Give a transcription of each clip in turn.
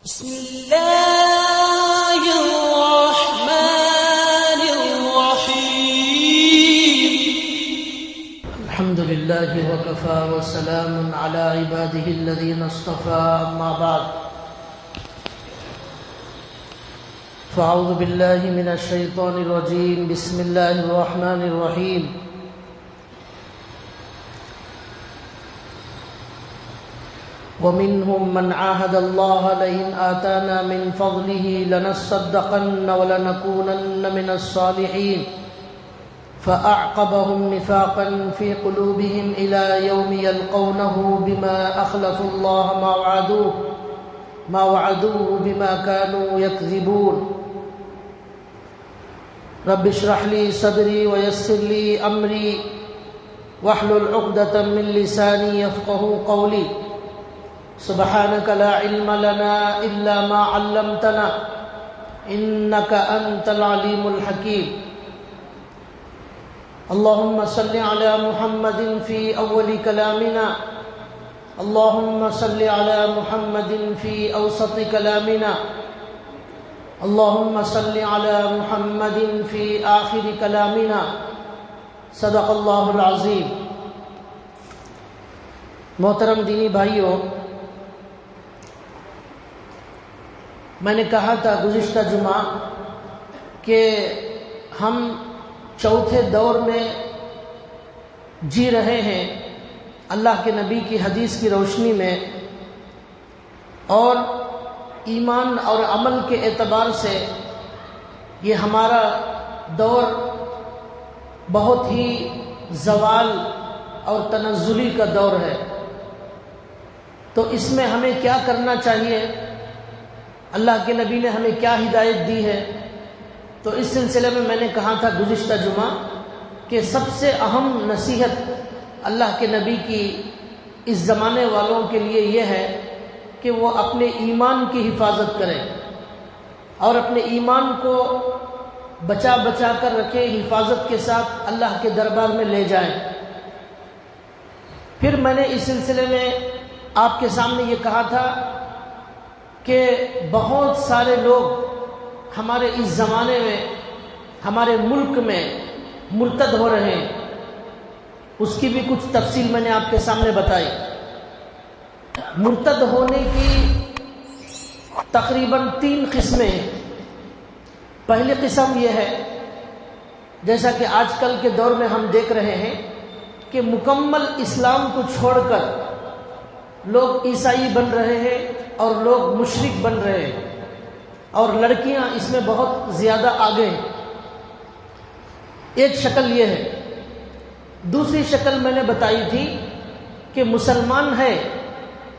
بسم الله الرحمن الرحيم الحمد لله وكفى وسلام على عباده الذين اصطفى أما بعد فأعوذ بالله من الشيطان الرجيم بسم الله الرحمن الرحيم ومنهم من عاهد الله لئن آتانا من فضله لنصدقن ولنكونن من الصالحين فأعقبهم نفاقا في قلوبهم إلى يوم يلقونه بما أخلفوا الله ما وعدوه بما كانوا يكذبون رب اشرح لي صدري ويسر لي أمري واحلل عقدة من لساني يفقهوا قولي سبحانك لا علم لنا إلا ما علمتنا إنك أنت العليم الحكيم اللهم صل على محمد في أول كلامنا اللهم صل على محمد في أوسط كلامنا اللهم صل على محمد في آخر كلامنا صدق الله العظيم. محترم دینی بھائیوں، میں نے کہا تھا گزشتہ جمعہ کہ ہم چوتھے دور میں جی رہے ہیں اللہ کے نبی کی حدیث کی روشنی میں، اور ایمان اور عمل کے اعتبار سے یہ ہمارا دور بہت ہی زوال اور تنزلی کا دور ہے. تو اس میں ہمیں کیا کرنا چاہیے، اللہ کے نبی نے ہمیں کیا ہدایت دی ہے؟ تو اس سلسلے میں نے کہا تھا گزشتہ جمعہ کہ سب سے اہم نصیحت اللہ کے نبی کی اس زمانے والوں کے لیے یہ ہے کہ وہ اپنے ایمان کی حفاظت کریں اور اپنے ایمان کو بچا کر رکھیں، حفاظت کے ساتھ اللہ کے دربار میں لے جائیں. پھر میں نے اس سلسلے میں آپ کے سامنے یہ کہا تھا کہ بہت سارے لوگ ہمارے اس زمانے میں ہمارے ملک میں مرتد ہو رہے ہیں. اس کی بھی کچھ تفصیل میں نے آپ کے سامنے بتائی. مرتد ہونے کی تقریباً 3 قسمیں ہیں. پہلی قسم یہ ہے، جیسا کہ آج کل کے دور میں ہم دیکھ رہے ہیں کہ مکمل اسلام کو چھوڑ کر لوگ عیسائی بن رہے ہیں اور لوگ مشرک بن رہے ہیں، اور لڑکیاں اس میں بہت زیادہ آگے ہیں. ایک شکل یہ ہے. دوسری شکل میں نے بتائی تھی کہ مسلمان ہے،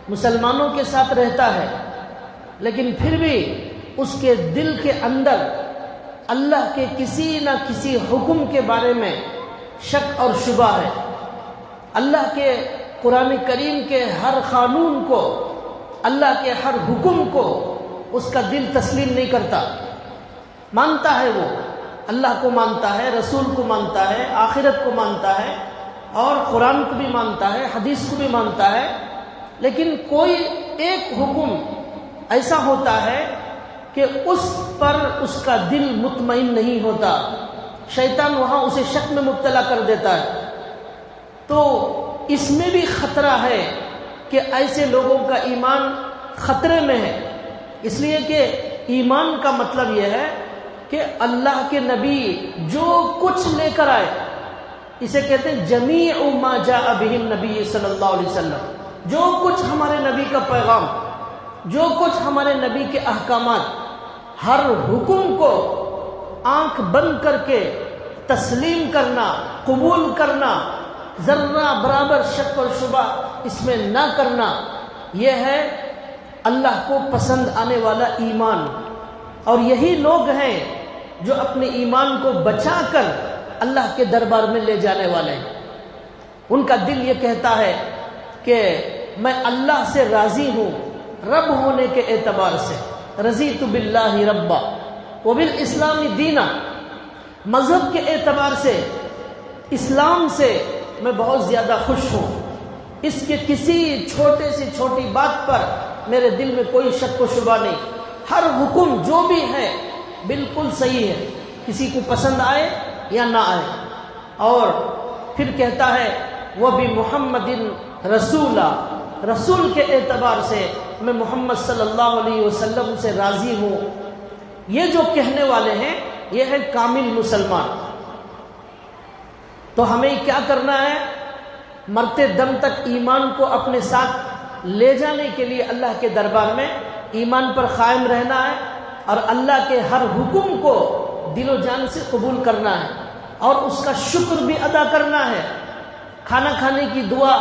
مسلمانوں کے ساتھ رہتا ہے، لیکن پھر بھی اس کے دل کے اندر اللہ کے کسی نہ کسی حکم کے بارے میں شک اور شبہ ہے. اللہ کے قرآن کریم کے ہر قانون کو، اللہ کے ہر حکم کو اس کا دل تسلیم نہیں کرتا. مانتا ہے، وہ اللہ کو مانتا ہے، رسول کو مانتا ہے، آخرت کو مانتا ہے، اور قرآن کو بھی مانتا ہے، حدیث کو بھی مانتا ہے، لیکن کوئی ایک حکم ایسا ہوتا ہے کہ اس پر اس کا دل مطمئن نہیں ہوتا. شیطان وہاں اسے شک میں مبتلا کر دیتا ہے. تو اس میں بھی خطرہ ہے کہ ایسے لوگوں کا ایمان خطرے میں ہے، اس لیے کہ ایمان کا مطلب یہ ہے کہ اللہ کے نبی جو کچھ لے کر آئے، اسے کہتے ہیں جمیع ما جاء به النبی صلی اللہ علیہ وسلم. جو کچھ ہمارے نبی کا پیغام، جو کچھ ہمارے نبی کے احکامات، ہر حکم کو آنکھ بند کر کے تسلیم کرنا، قبول کرنا، ذرہ برابر شک اور شبہ اس میں نہ کرنا، یہ ہے اللہ کو پسند آنے والا ایمان. اور یہی لوگ ہیں جو اپنے ایمان کو بچا کر اللہ کے دربار میں لے جانے والے ہیں. ان کا دل یہ کہتا ہے کہ میں اللہ سے راضی ہوں رب ہونے کے اعتبار سے، رضیت باللہ ربا وبالاسلام دینا. مذہب کے اعتبار سے، اسلام سے میں بہت زیادہ خوش ہوں. اس کے کسی چھوٹے سے چھوٹی بات پر میرے دل میں کوئی شک و شبہ نہیں، ہر حکم جو بھی ہے بالکل صحیح ہے، کسی کو پسند آئے یا نہ آئے۔ اور پھر کہتا ہے وَبِمُحَمَّدٍ رَسُولًا، رسول کے اعتبار سے میں محمد صلی اللہ علیہ وسلم سے راضی ہوں۔ یہ جو کہنے والے ہیں یہ ہے کامل مسلمان۔ تو ہمیں کیا کرنا ہے؟ مرتے دم تک ایمان کو اپنے ساتھ لے جانے کے لیے اللہ کے دربار میں ایمان پر قائم رہنا ہے، اور اللہ کے ہر حکم کو دل و جان سے قبول کرنا ہے، اور اس کا شکر بھی ادا کرنا ہے۔ کھانا کھانے کی دعا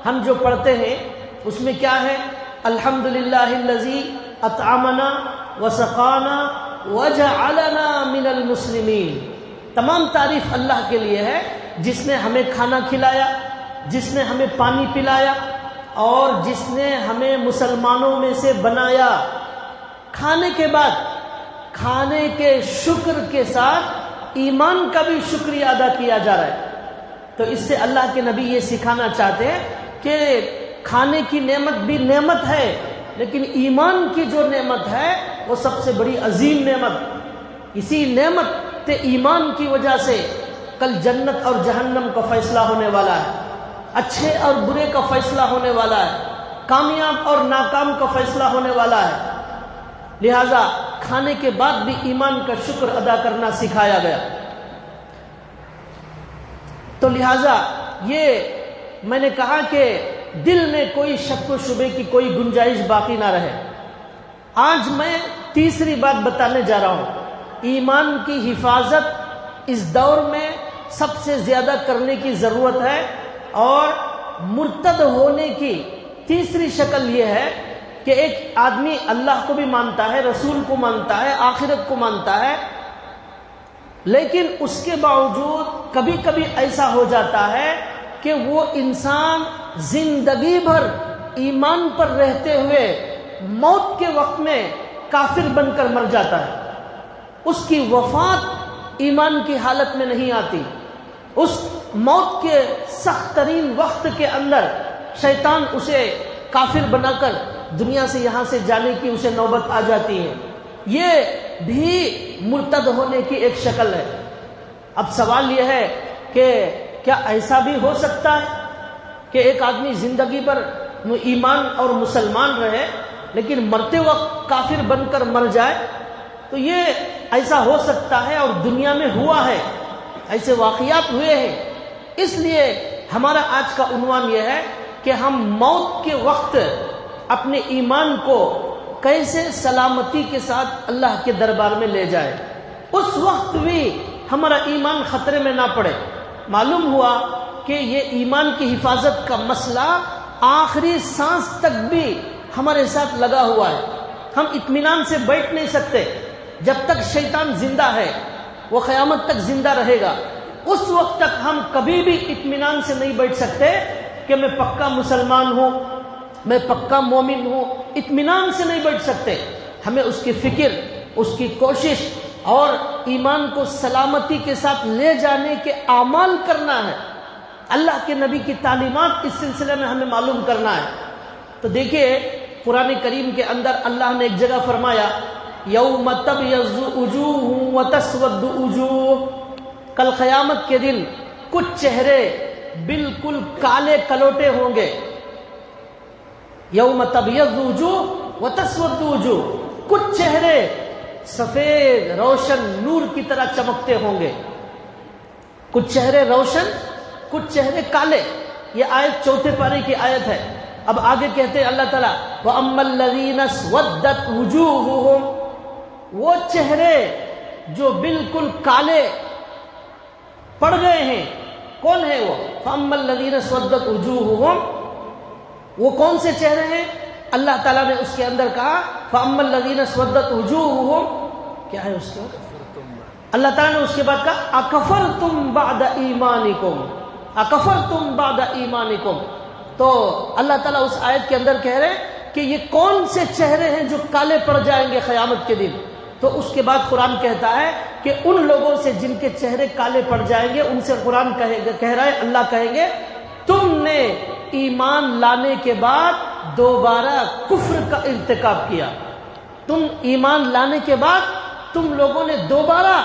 ہم جو پڑھتے ہیں اس میں کیا ہے؟ الحمدللہ الذی اطعمنا وسقانا وجعلنا من المسلمین۔ تمام تعریف اللہ کے لیے ہے جس نے ہمیں کھانا کھلایا، جس نے ہمیں پانی پلایا، اور جس نے ہمیں مسلمانوں میں سے بنایا۔ کھانے کے بعد کھانے کے شکر کے ساتھ ایمان کا بھی شکریہ ادا کیا جا رہا ہے۔ تو اس سے اللہ کے نبی یہ سکھانا چاہتے ہیں کہ کھانے کی نعمت بھی نعمت ہے، لیکن ایمان کی جو نعمت ہے وہ سب سے بڑی عظیم نعمت۔ اسی نعمت ایمان کی وجہ سے کل جنت اور جہنم کا فیصلہ ہونے والا ہے، اچھے اور برے کا فیصلہ ہونے والا ہے، کامیاب اور ناکام کا فیصلہ ہونے والا ہے۔ لہذا کھانے کے بعد بھی ایمان کا شکر ادا کرنا سکھایا گیا۔ تو لہذا یہ میں نے کہا کہ دل میں کوئی شک و شبے کی کوئی گنجائش باقی نہ رہے۔ آج میں تیسری بات بتانے جا رہا ہوں۔ ایمان کی حفاظت اس دور میں سب سے زیادہ کرنے کی ضرورت ہے، اور مرتد ہونے کی تیسری شکل یہ ہے کہ ایک آدمی اللہ کو بھی مانتا ہے، رسول کو مانتا ہے، آخرت کو مانتا ہے، لیکن اس کے باوجود کبھی کبھی ایسا ہو جاتا ہے کہ وہ انسان زندگی بھر ایمان پر رہتے ہوئے موت کے وقت میں کافر بن کر مر جاتا ہے۔ اس کی وفات ایمان کی حالت میں نہیں آتی۔ اس موت کے سخت ترین وقت کے اندر شیطان اسے کافر بنا کر دنیا سے یہاں سے جانے کی اسے نوبت آ جاتی ہے۔ یہ بھی مرتد ہونے کی ایک شکل ہے۔ اب سوال یہ ہے کہ کیا ایسا بھی ہو سکتا ہے کہ ایک آدمی زندگی پر ایمان اور مسلمان رہے لیکن مرتے وقت کافر بن کر مر جائے؟ تو یہ ایسا ہو سکتا ہے، اور دنیا میں ہوا ہے، ایسے واقعات ہوئے ہیں۔ اس لیے ہمارا آج کا عنوان یہ ہے کہ ہم موت کے وقت اپنے ایمان کو کیسے سلامتی کے ساتھ اللہ کے دربار میں لے جائے، اس وقت بھی ہمارا ایمان خطرے میں نہ پڑے۔ معلوم ہوا کہ یہ ایمان کی حفاظت کا مسئلہ آخری سانس تک بھی ہمارے ساتھ لگا ہوا ہے۔ ہم اطمینان سے بیٹھ نہیں سکتے جب تک شیطان زندہ ہے، وہ قیامت تک زندہ رہے گا۔ اس وقت تک ہم کبھی بھی اطمینان سے نہیں بیٹھ سکتے کہ میں پکا مسلمان ہوں، میں پکا مومن ہوں، اطمینان سے نہیں بیٹھ سکتے۔ ہمیں اس کی فکر، اس کی کوشش اور ایمان کو سلامتی کے ساتھ لے جانے کے اعمال کرنا ہے۔ اللہ کے نبی کی تعلیمات اس سلسلے میں ہمیں معلوم کرنا ہے۔ تو دیکھیے قرآن کریم کے اندر اللہ نے ایک جگہ فرمایا یوم تبیض وجوہ وتسود وجوہ، کل قیامت کے دن کچھ چہرے بالکل کالے کلوٹے ہوں گے۔ یوم تبیض وجوہ وتسود وجوہ، کچھ چہرے سفید روشن نور کی طرح چمکتے ہوں گے، کچھ چہرے روشن، کچھ چہرے کالے۔ یہ آیت چوتھے پارے کی آیت ہے۔ اب آگے کہتے ہیں اللہ تعالیٰ وَأَمَّا الَّذِينَ اسْوَدَّتْ وُجُوهُهُمْ، وہ چہرے جو بالکل کالے پڑ گئے ہیں، کون ہے وہ؟ فَأَمَّا الَّذِينَ اسْوَدَّتْ وُجُوهُهُمْ، وہ کون سے چہرے ہیں؟ اللہ تعالیٰ نے اس کے اندر کہا فَأَمَّا الَّذِينَ اسْوَدَّتْ وُجُوهُهُمْ، کیا ہے اس کے بعد؟ اللہ تعالیٰ نے اس کے بعد کہا أَكَفَرْتُمْ بَعْدَ إِيمَانِكُمْ، أَكَفَرْتُمْ بَعْدَ إِيمَانِكُمْ۔ تو اللہ تعالیٰ اس آیت کے اندر کہہ رہے ہیں کہ یہ کون سے چہرے ہیں جو کالے پڑ جائیں گے قیامت کے دن؟ تو اس کے بعد قرآن کہتا ہے کہ ان لوگوں سے جن کے چہرے کالے پڑ جائیں گے ان سے قرآن کہہ رہا ہے، اللہ کہیں گے تم نے ایمان لانے کے بعد دوبارہ کفر کا ارتکاب کیا. تم ایمان لانے کے بعد تم لوگوں نے دوبارہ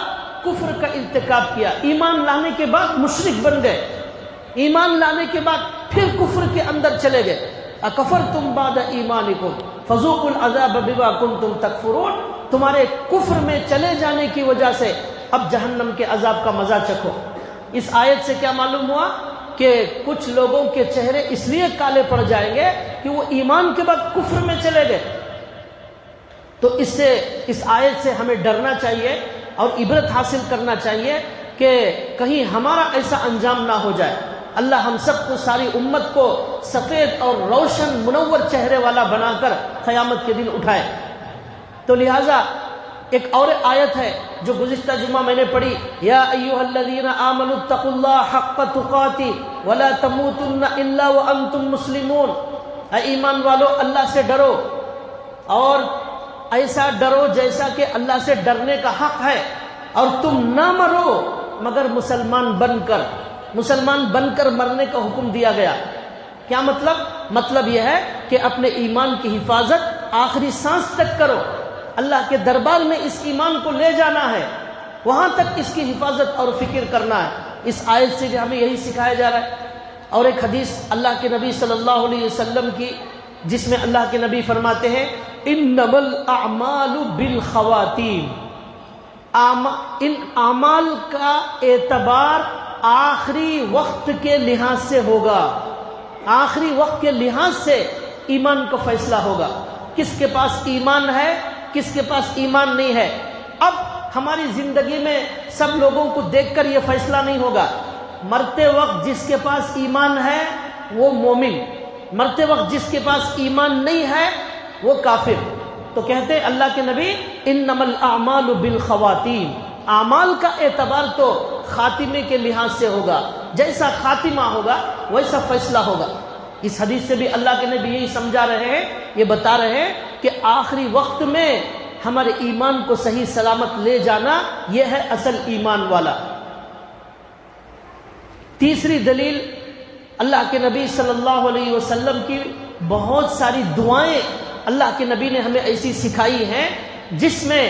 کفر کا ارتکاب کیا. ایمان لانے کے بعد مشرک بن گئے, ایمان لانے کے بعد پھر کفر کے اندر چلے گئے. اکفرتم بعد ایمانکم فذوقوا العذاب بما کنتم تکفرون. تمہارے کفر میں چلے جانے کی وجہ سے اب جہنم کے عذاب کا مزہ چکھو. اس آیت سے کیا معلوم ہوا کہ کچھ لوگوں کے چہرے اس لیے کالے پڑ جائیں گے کہ وہ ایمان کے بعد کفر میں چلے گئے. تو اس آیت سے ہمیں ڈرنا چاہیے اور عبرت حاصل کرنا چاہیے کہ کہیں ہمارا ایسا انجام نہ ہو جائے. اللہ ہم سب کو, ساری امت کو سفید اور روشن منور چہرے والا بنا کر قیامت کے دن اٹھائے. تو لہٰذا ایک اور آیت ہے جو گزشتہ جمعہ میں نے پڑھی, یا ایھا الذین آمنوا اتقوا اللہ حق تقاتہ ولا تموتن الا وانتم مسلمون. اے ایمان والو, اللہ سے ڈرو اور ایسا ڈرو جیسا کہ اللہ سے ڈرنے کا حق ہے, اور تم نہ مرو مگر مسلمان بن کر. مسلمان بن کر مرنے کا حکم دیا گیا. کیا مطلب؟ مطلب یہ ہے کہ اپنے ایمان کی حفاظت آخری سانس تک کرو. اللہ کے دربار میں اس ایمان کو لے جانا ہے, وہاں تک اس کی حفاظت اور فکر کرنا ہے. اس آیت سے بھی ہمیں یہی سکھایا جا رہا ہے. اور ایک حدیث اللہ کے نبی صلی اللہ علیہ وسلم کی, جس میں اللہ کے نبی فرماتے ہیں انما الاعمال بالخواتیم. ان اعمال کا اعتبار آخری وقت کے لحاظ سے ہوگا. آخری وقت کے لحاظ سے ایمان کا فیصلہ ہوگا. کس کے پاس ایمان ہے, کس کے پاس ایمان نہیں ہے. اب ہماری زندگی میں سب لوگوں کو دیکھ کر یہ فیصلہ نہیں ہوگا. مرتے وقت جس کے پاس ایمان ہے وہ مومن, مرتے وقت جس کے پاس ایمان نہیں ہے وہ کافر. تو کہتے ہیں اللہ کے نبی انما الاعمال بالخواتیم. اعمال کا اعتبار تو خاتمے کے لحاظ سے ہوگا, جیسا خاتمہ ہوگا ویسا فیصلہ ہوگا. اس حدیث سے بھی اللہ کے نبی یہی سمجھا رہے ہیں, یہ بتا رہے ہیں کہ آخری وقت میں ہمارے ایمان کو صحیح سلامت لے جانا, یہ ہے اصل ایمان والا. تیسری دلیل, اللہ کے نبی صلی اللہ علیہ وسلم کی بہت ساری دعائیں اللہ کے نبی نے ہمیں ایسی سکھائی ہیں جس میں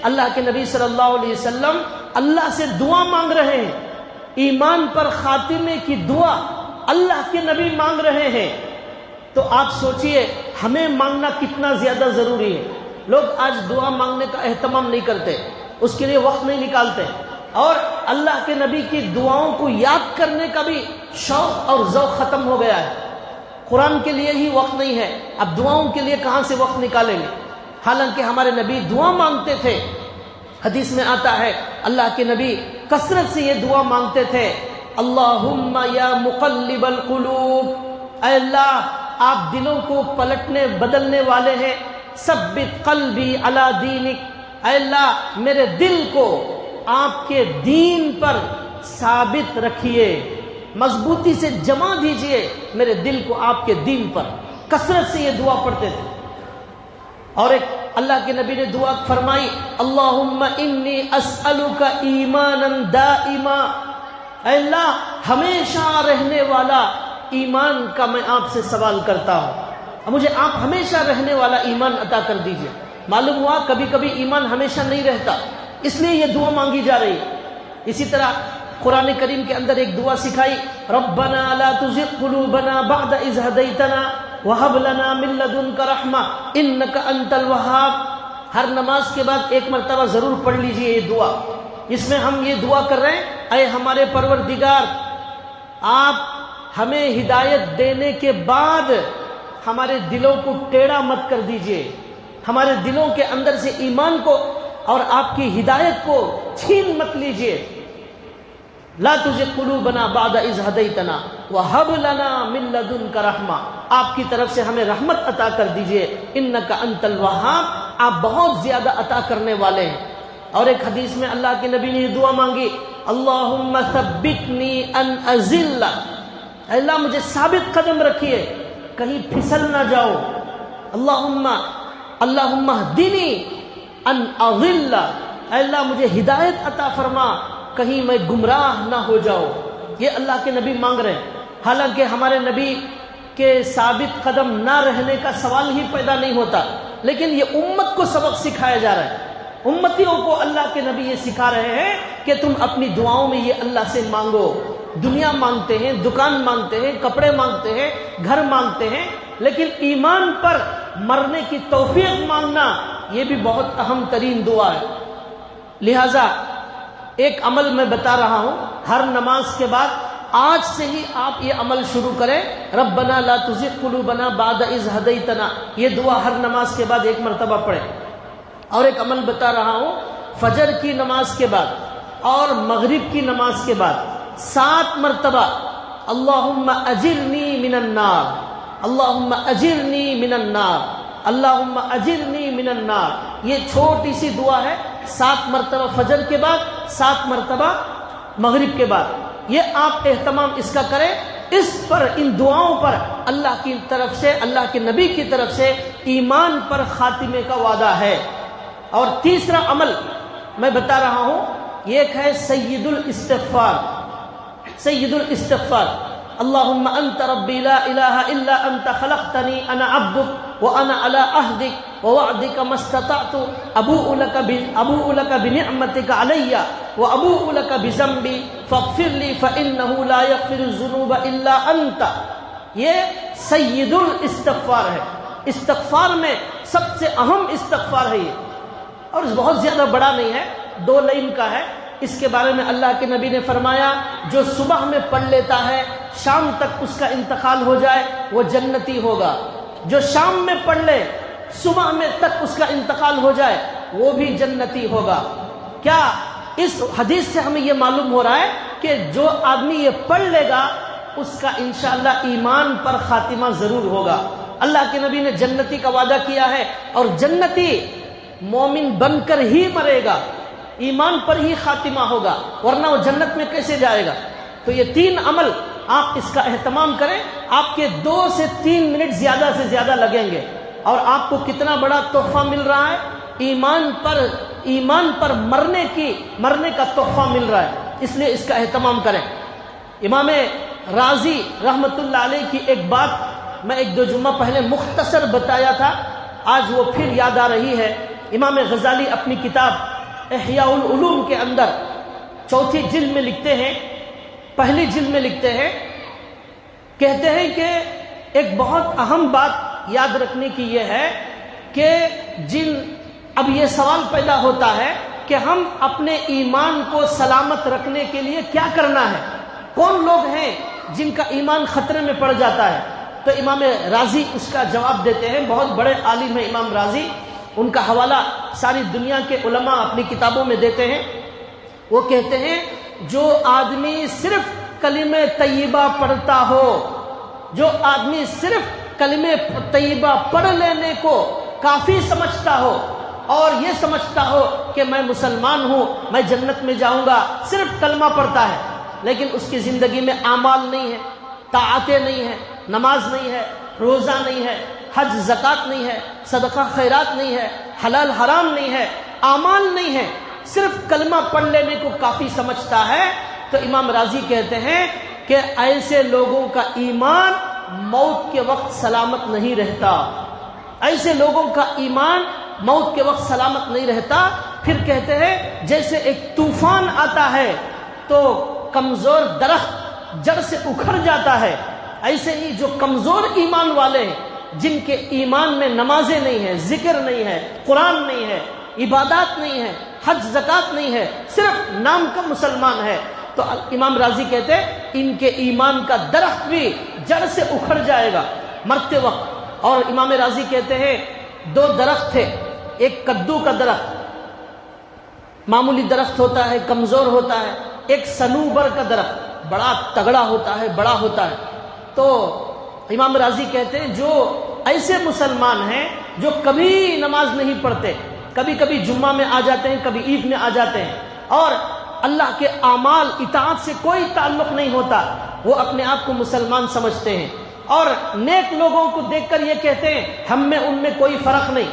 اللہ کے نبی صلی اللہ علیہ وسلم اللہ سے دعا مانگ رہے ہیں. ایمان پر خاتمے کی دعا اللہ کے نبی مانگ رہے ہیں. تو آپ سوچئے ہمیں مانگنا کتنا زیادہ ضروری ہے. لوگ آج دعا مانگنے کا اہتمام نہیں کرتے, اس کے لیے وقت نہیں نکالتے, اور اللہ کے نبی کی دعاؤں کو یاد کرنے کا بھی شوق اور ذوق ختم ہو گیا ہے. قرآن کے لیے ہی وقت نہیں ہے, اب دعاؤں کے لیے کہاں سے وقت نکالیں گے؟ حالانکہ ہمارے نبی دعا مانگتے تھے. حدیث میں آتا ہے اللہ کے نبی کثرت سے یہ دعا مانگتے تھے, اللہم یا مقلب القلوب, اے اللہ آپ دلوں کو پلٹنے بدلنے والے ہیں, ثبت قلبی علی دینک, اے اللہ میرے دل کو آپ کے دین پر ثابت رکھیے, مضبوطی سے جما دیجئے میرے دل کو آپ کے دین پر. کثرت سے یہ دعا پڑھتے تھے. اور ایک اللہ کے نبی نے دعا فرمائی, اللہم انی اسألک ایمانا دائما, اے اللہ ہمیشہ رہنے والا ایمان کا میں آپ سے سوال کرتا ہوں, مجھے آپ ہمیشہ رہنے والا ایمان عطا کر دیجئے. معلوم ہوا کبھی کبھی ایمان ہمیشہ نہیں رہتا, اس لیے یہ دعا مانگی جا رہی ہے. اسی طرح قرآن کریم کے اندر ایک دعا سکھائی, ربنا لا تزغ قلوبنا بعد اذ ہدیتنا وہب لنا من لدنک رحمہ انک انت الوہاب. ہر نماز کے بعد ایک مرتبہ ضرور پڑھ لیجئے یہ دعا. اس میں ہم یہ دعا کر رہے ہیں, اے ہمارے پروردگار آپ ہمیں ہدایت دینے کے بعد ہمارے دلوں کو ٹیڑھا مت کر دیجئے, ہمارے دلوں کے اندر سے ایمان کو اور آپ کی ہدایت کو چھین مت لیجئے. لا تزغ قلوبنا بعد اذ ہدیتنا وہب لنا من لدنک رحمہ, آپ کی طرف سے ہمیں رحمت عطا کر دیجئے, انک انت الوہاب, آپ بہت زیادہ عطا کرنے والے ہیں. اور ایک حدیث میں اللہ کے نبی نے یہ دعا مانگی, اللہم ثبتنی ان ازل, اے اللہ مجھے ثابت قدم رکھیے کہیں پھسل نہ جاؤ. اللہم اہدنی ان اضل, اے اللہ مجھے ہدایت عطا فرما کہیں میں گمراہ نہ ہو جاؤ. یہ اللہ کے نبی مانگ رہے ہیں. حالانکہ ہمارے نبی کے ثابت قدم نہ رہنے کا سوال ہی پیدا نہیں ہوتا، لیکن یہ امت کو سبق سکھایا جا رہا ہے۔ امتیوں کو اللہ کے نبی یہ سکھا رہے ہیں کہ تم اپنی دعاؤں میں یہ اللہ سے مانگو۔ دنیا مانگتے ہیں، دکان مانگتے ہیں، کپڑے مانگتے ہیں، گھر مانگتے ہیں، لیکن ایمان پر مرنے کی توفیق مانگنا یہ بھی بہت اہم ترین دعا ہے۔ لہذا ایک عمل میں بتا رہا ہوں، ہر نماز کے بعد آج سے ہی آپ یہ عمل شروع کریں، ربنا لا تزغ قلوبنا بعد اذ ہدیتنا، یہ دعا ہر نماز کے بعد ایک مرتبہ پڑھیں۔ اور ایک عمل بتا رہا ہوں، فجر کی نماز کے بعد اور مغرب کی نماز کے بعد 7 مرتبہ اللہم اجرنی من النار، اللہم اجرنی من النار، اللہم اجرنی من النار، یہ چھوٹی سی دعا ہے، 7 مرتبہ فجر کے بعد، 7 مرتبہ مغرب کے بعد۔ یہ آپ اہتمام اس کا کریں، اس پر، ان دعاؤں پر اللہ کی طرف سے، اللہ کے نبی کی طرف سے ایمان پر خاتمے کا وعدہ ہے۔ اور تیسرا عمل میں بتا رہا ہوں، یہ ایک ہے سید الاستغفار۔ سید الاستغفار، اللہم انت ربی لا الہ الا انت خلقتنی انا عبدک وانا علی عہدک ووعدک ما استطعت ابوء لک بنعمتک علی وابوء لک بذنبی فاغفر لی فانہ لا یغفر الذنوب الا انت۔ یہ سید الاستغفار ہے، استغفار میں سب سے اہم استغفار ہے یہ، اور بہت زیادہ بڑا نہیں ہے، 2 لائن کا ہے۔ اس کے بارے میں اللہ کے نبی نے فرمایا، جو صبح میں پڑھ لیتا ہے شام تک اس کا انتقال ہو جائے وہ جنتی ہوگا، جو شام میں پڑھ لے صبح میں تک اس کا انتقال ہو جائے وہ بھی جنتی ہوگا۔ کیا اس حدیث سے ہمیں یہ معلوم ہو رہا ہے کہ جو آدمی یہ پڑھ لے گا اس کا انشاءاللہ ایمان پر خاتمہ ضرور ہوگا۔ اللہ کے نبی نے جنتی کا وعدہ کیا ہے، اور جنتی مومن بن کر ہی مرے گا، ایمان پر ہی خاتمہ ہوگا، ورنہ وہ جنت میں کیسے جائے گا؟ تو یہ 3 عمل آپ اس کا اہتمام کریں، آپ کے 2 سے 3 منٹ زیادہ سے زیادہ لگیں گے، اور آپ کو کتنا بڑا تحفہ مل رہا ہے، ایمان پر مرنے کا تحفہ مل رہا ہے، اس لیے اس کا اہتمام کریں۔ امام رازی رحمت اللہ علیہ کی ایک بات میں 1-2 جمعہ پہلے مختصر بتایا تھا، آج وہ پھر یاد آ رہی ہے۔ امام غزالی اپنی کتاب احیاء العلوم کے اندر 4 جلد میں لکھتے ہیں، پہلی جلد میں لکھتے ہیں، کہتے ہیں کہ ایک بہت اہم بات یاد رکھنے کی یہ ہے کہ اب یہ سوال پیدا ہوتا ہے کہ ہم اپنے ایمان کو سلامت رکھنے کے لیے کیا کرنا ہے، کون لوگ ہیں جن کا ایمان خطرے میں پڑ جاتا ہے؟ تو امام رازی اس کا جواب دیتے ہیں، بہت بڑے عالم ہیں امام رازی، ان کا حوالہ ساری دنیا کے علماء اپنی کتابوں میں دیتے ہیں۔ وہ کہتے ہیں جو آدمی صرف کلمہ طیبہ پڑھتا ہو، جو آدمی صرف کلمہ طیبہ پڑھ لینے کو کافی سمجھتا ہو اور یہ سمجھتا ہو کہ میں مسلمان ہوں، میں جنت میں جاؤں گا، صرف کلمہ پڑھتا ہے لیکن اس کی زندگی میں اعمال نہیں ہے، طاعتیں نہیں ہے، نماز نہیں ہے، روزہ نہیں ہے، حج زکوٰۃ نہیں ہے، صدقہ خیرات نہیں ہے، حلال حرام نہیں ہے، اعمال نہیں ہے، صرف کلمہ پڑھ لینے کو کافی سمجھتا ہے، تو امام رازی کہتے ہیں کہ ایسے لوگوں کا ایمان موت کے وقت سلامت نہیں رہتا، ایسے لوگوں کا ایمان موت کے وقت سلامت نہیں رہتا۔ پھر کہتے ہیں جیسے ایک طوفان آتا ہے تو کمزور درخت جڑ سے اکھڑ جاتا ہے، ایسے ہی جو کمزور ایمان والے ہیں، جن کے ایمان میں نمازیں نہیں ہیں، ذکر نہیں ہے، قرآن نہیں ہے، عبادات نہیں ہے، حج زکوٰۃ نہیں ہے، صرف نام کا مسلمان ہے، تو امام رازی کہتے ہیں ان کے ایمان کا درخت بھی جڑ سے اکھڑ جائے گا مرتے وقت۔ اور امام رازی کہتے ہیں 2 درخت تھے، ایک کدو کا درخت معمولی درخت ہوتا ہے، کمزور ہوتا ہے، ایک صنوبر کا درخت بڑا تگڑا ہوتا ہے، بڑا ہوتا ہے۔ تو امام رازی کہتے ہیں جو ایسے مسلمان ہیں جو کبھی نماز نہیں پڑھتے، کبھی کبھی جمعہ میں آ جاتے ہیں، کبھی عید میں آ جاتے ہیں، اور اللہ کے اعمال اطاعت سے کوئی تعلق نہیں ہوتا، وہ اپنے آپ کو مسلمان سمجھتے ہیں، اور نیک لوگوں کو دیکھ کر یہ کہتے ہیں ہم میں ان میں کوئی فرق نہیں۔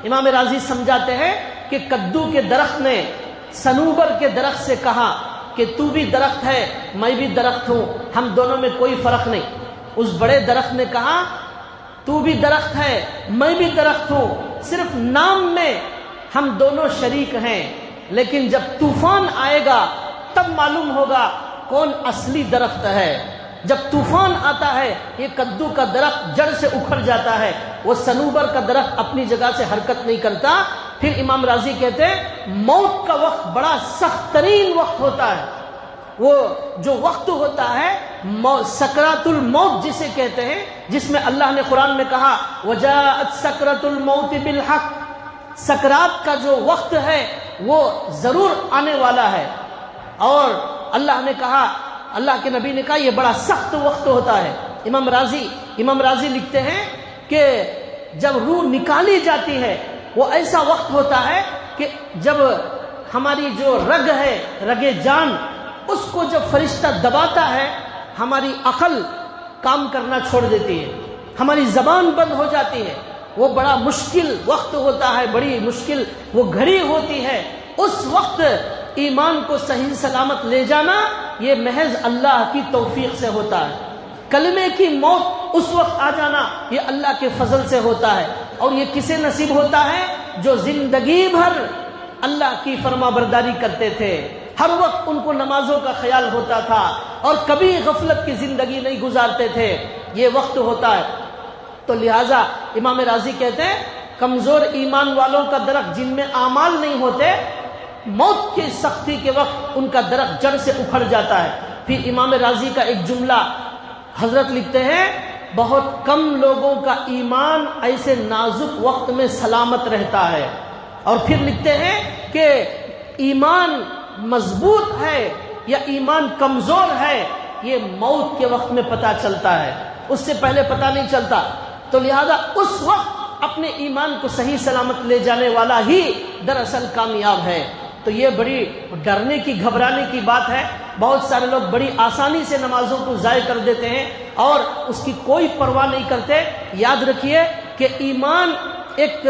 امام رازی سمجھاتے ہیں کہ کدو کے درخت نے صنوبر کے درخت سے کہا کہ تو بھی درخت ہے، میں بھی درخت ہوں، ہم دونوں میں کوئی فرق نہیں۔ اس بڑے درخت نے کہا تو بھی درخت ہے میں بھی درخت ہوں، صرف نام میں ہم دونوں شریک ہیں، لیکن جب طوفان آئے گا تب معلوم ہوگا کون اصلی درخت ہے۔ جب طوفان آتا ہے یہ کدو کا درخت جڑ سے اکھڑ جاتا ہے، وہ صنوبر کا درخت اپنی جگہ سے حرکت نہیں کرتا۔ پھر امام راضی کہتے ہیں موت کا وقت بڑا سخت ترین وقت ہوتا ہے، وہ جو وقت ہوتا ہے سکرات الموت جسے کہتے ہیں، جس میں اللہ نے قرآن میں کہا وجاءت سکرۃ الموت بالحق، سکرات کا جو وقت ہے وہ ضرور آنے والا ہے۔ اور اللہ نے کہا، اللہ کے نبی نے کہا یہ بڑا سخت وقت ہوتا ہے۔ امام راضی لکھتے ہیں کہ جب روح نکالی جاتی ہے وہ ایسا وقت ہوتا ہے کہ جب ہماری جو رگ ہے، رگ جان، اس کو جب فرشتہ دباتا ہے ہماری عقل کام کرنا چھوڑ دیتی ہے، ہماری زبان بند ہو جاتی ہے۔ وہ بڑا مشکل وقت ہوتا ہے، بڑی مشکل وہ گھڑی ہوتی ہے۔ اس وقت ایمان کو صحیح سلامت لے جانا یہ محض اللہ کی توفیق سے ہوتا ہے۔ کلمے کی موت اس وقت آ جانا یہ اللہ کے فضل سے ہوتا ہے۔ اور یہ کسے نصیب ہوتا ہے؟ جو زندگی بھر اللہ کی فرما برداری کرتے تھے، ہر وقت ان کو نمازوں کا خیال ہوتا تھا اور کبھی غفلت کی زندگی نہیں گزارتے تھے، یہ وقت ہوتا ہے۔ تو لہٰذا امام راضی کہتے ہیں کمزور ایمان والوں کا درخت جن میں اعمال نہیں ہوتے، موت کی سختی کے وقت ان کا درخت جڑ سے اکھڑ جاتا ہے۔ پھر امام راضی کا ایک جملہ حضرت لکھتے ہیں بہت کم لوگوں کا ایمان ایسے نازک وقت میں سلامت رہتا ہے۔ اور پھر لکھتے ہیں کہ ایمان مضبوط ہے یا ایمان کمزور ہے یہ موت کے وقت میں پتہ چلتا ہے، اس سے پہلے پتہ نہیں چلتا۔ تو لہذا اس وقت اپنے ایمان کو صحیح سلامت لے جانے والا ہی دراصل کامیاب ہے۔ تو یہ بڑی ڈرنے کی، گھبرانے کی بات ہے۔ بہت سارے لوگ بڑی آسانی سے نمازوں کو ضائع کر دیتے ہیں اور اس کی کوئی پرواہ نہیں کرتے۔ یاد رکھیے کہ ایمان ایک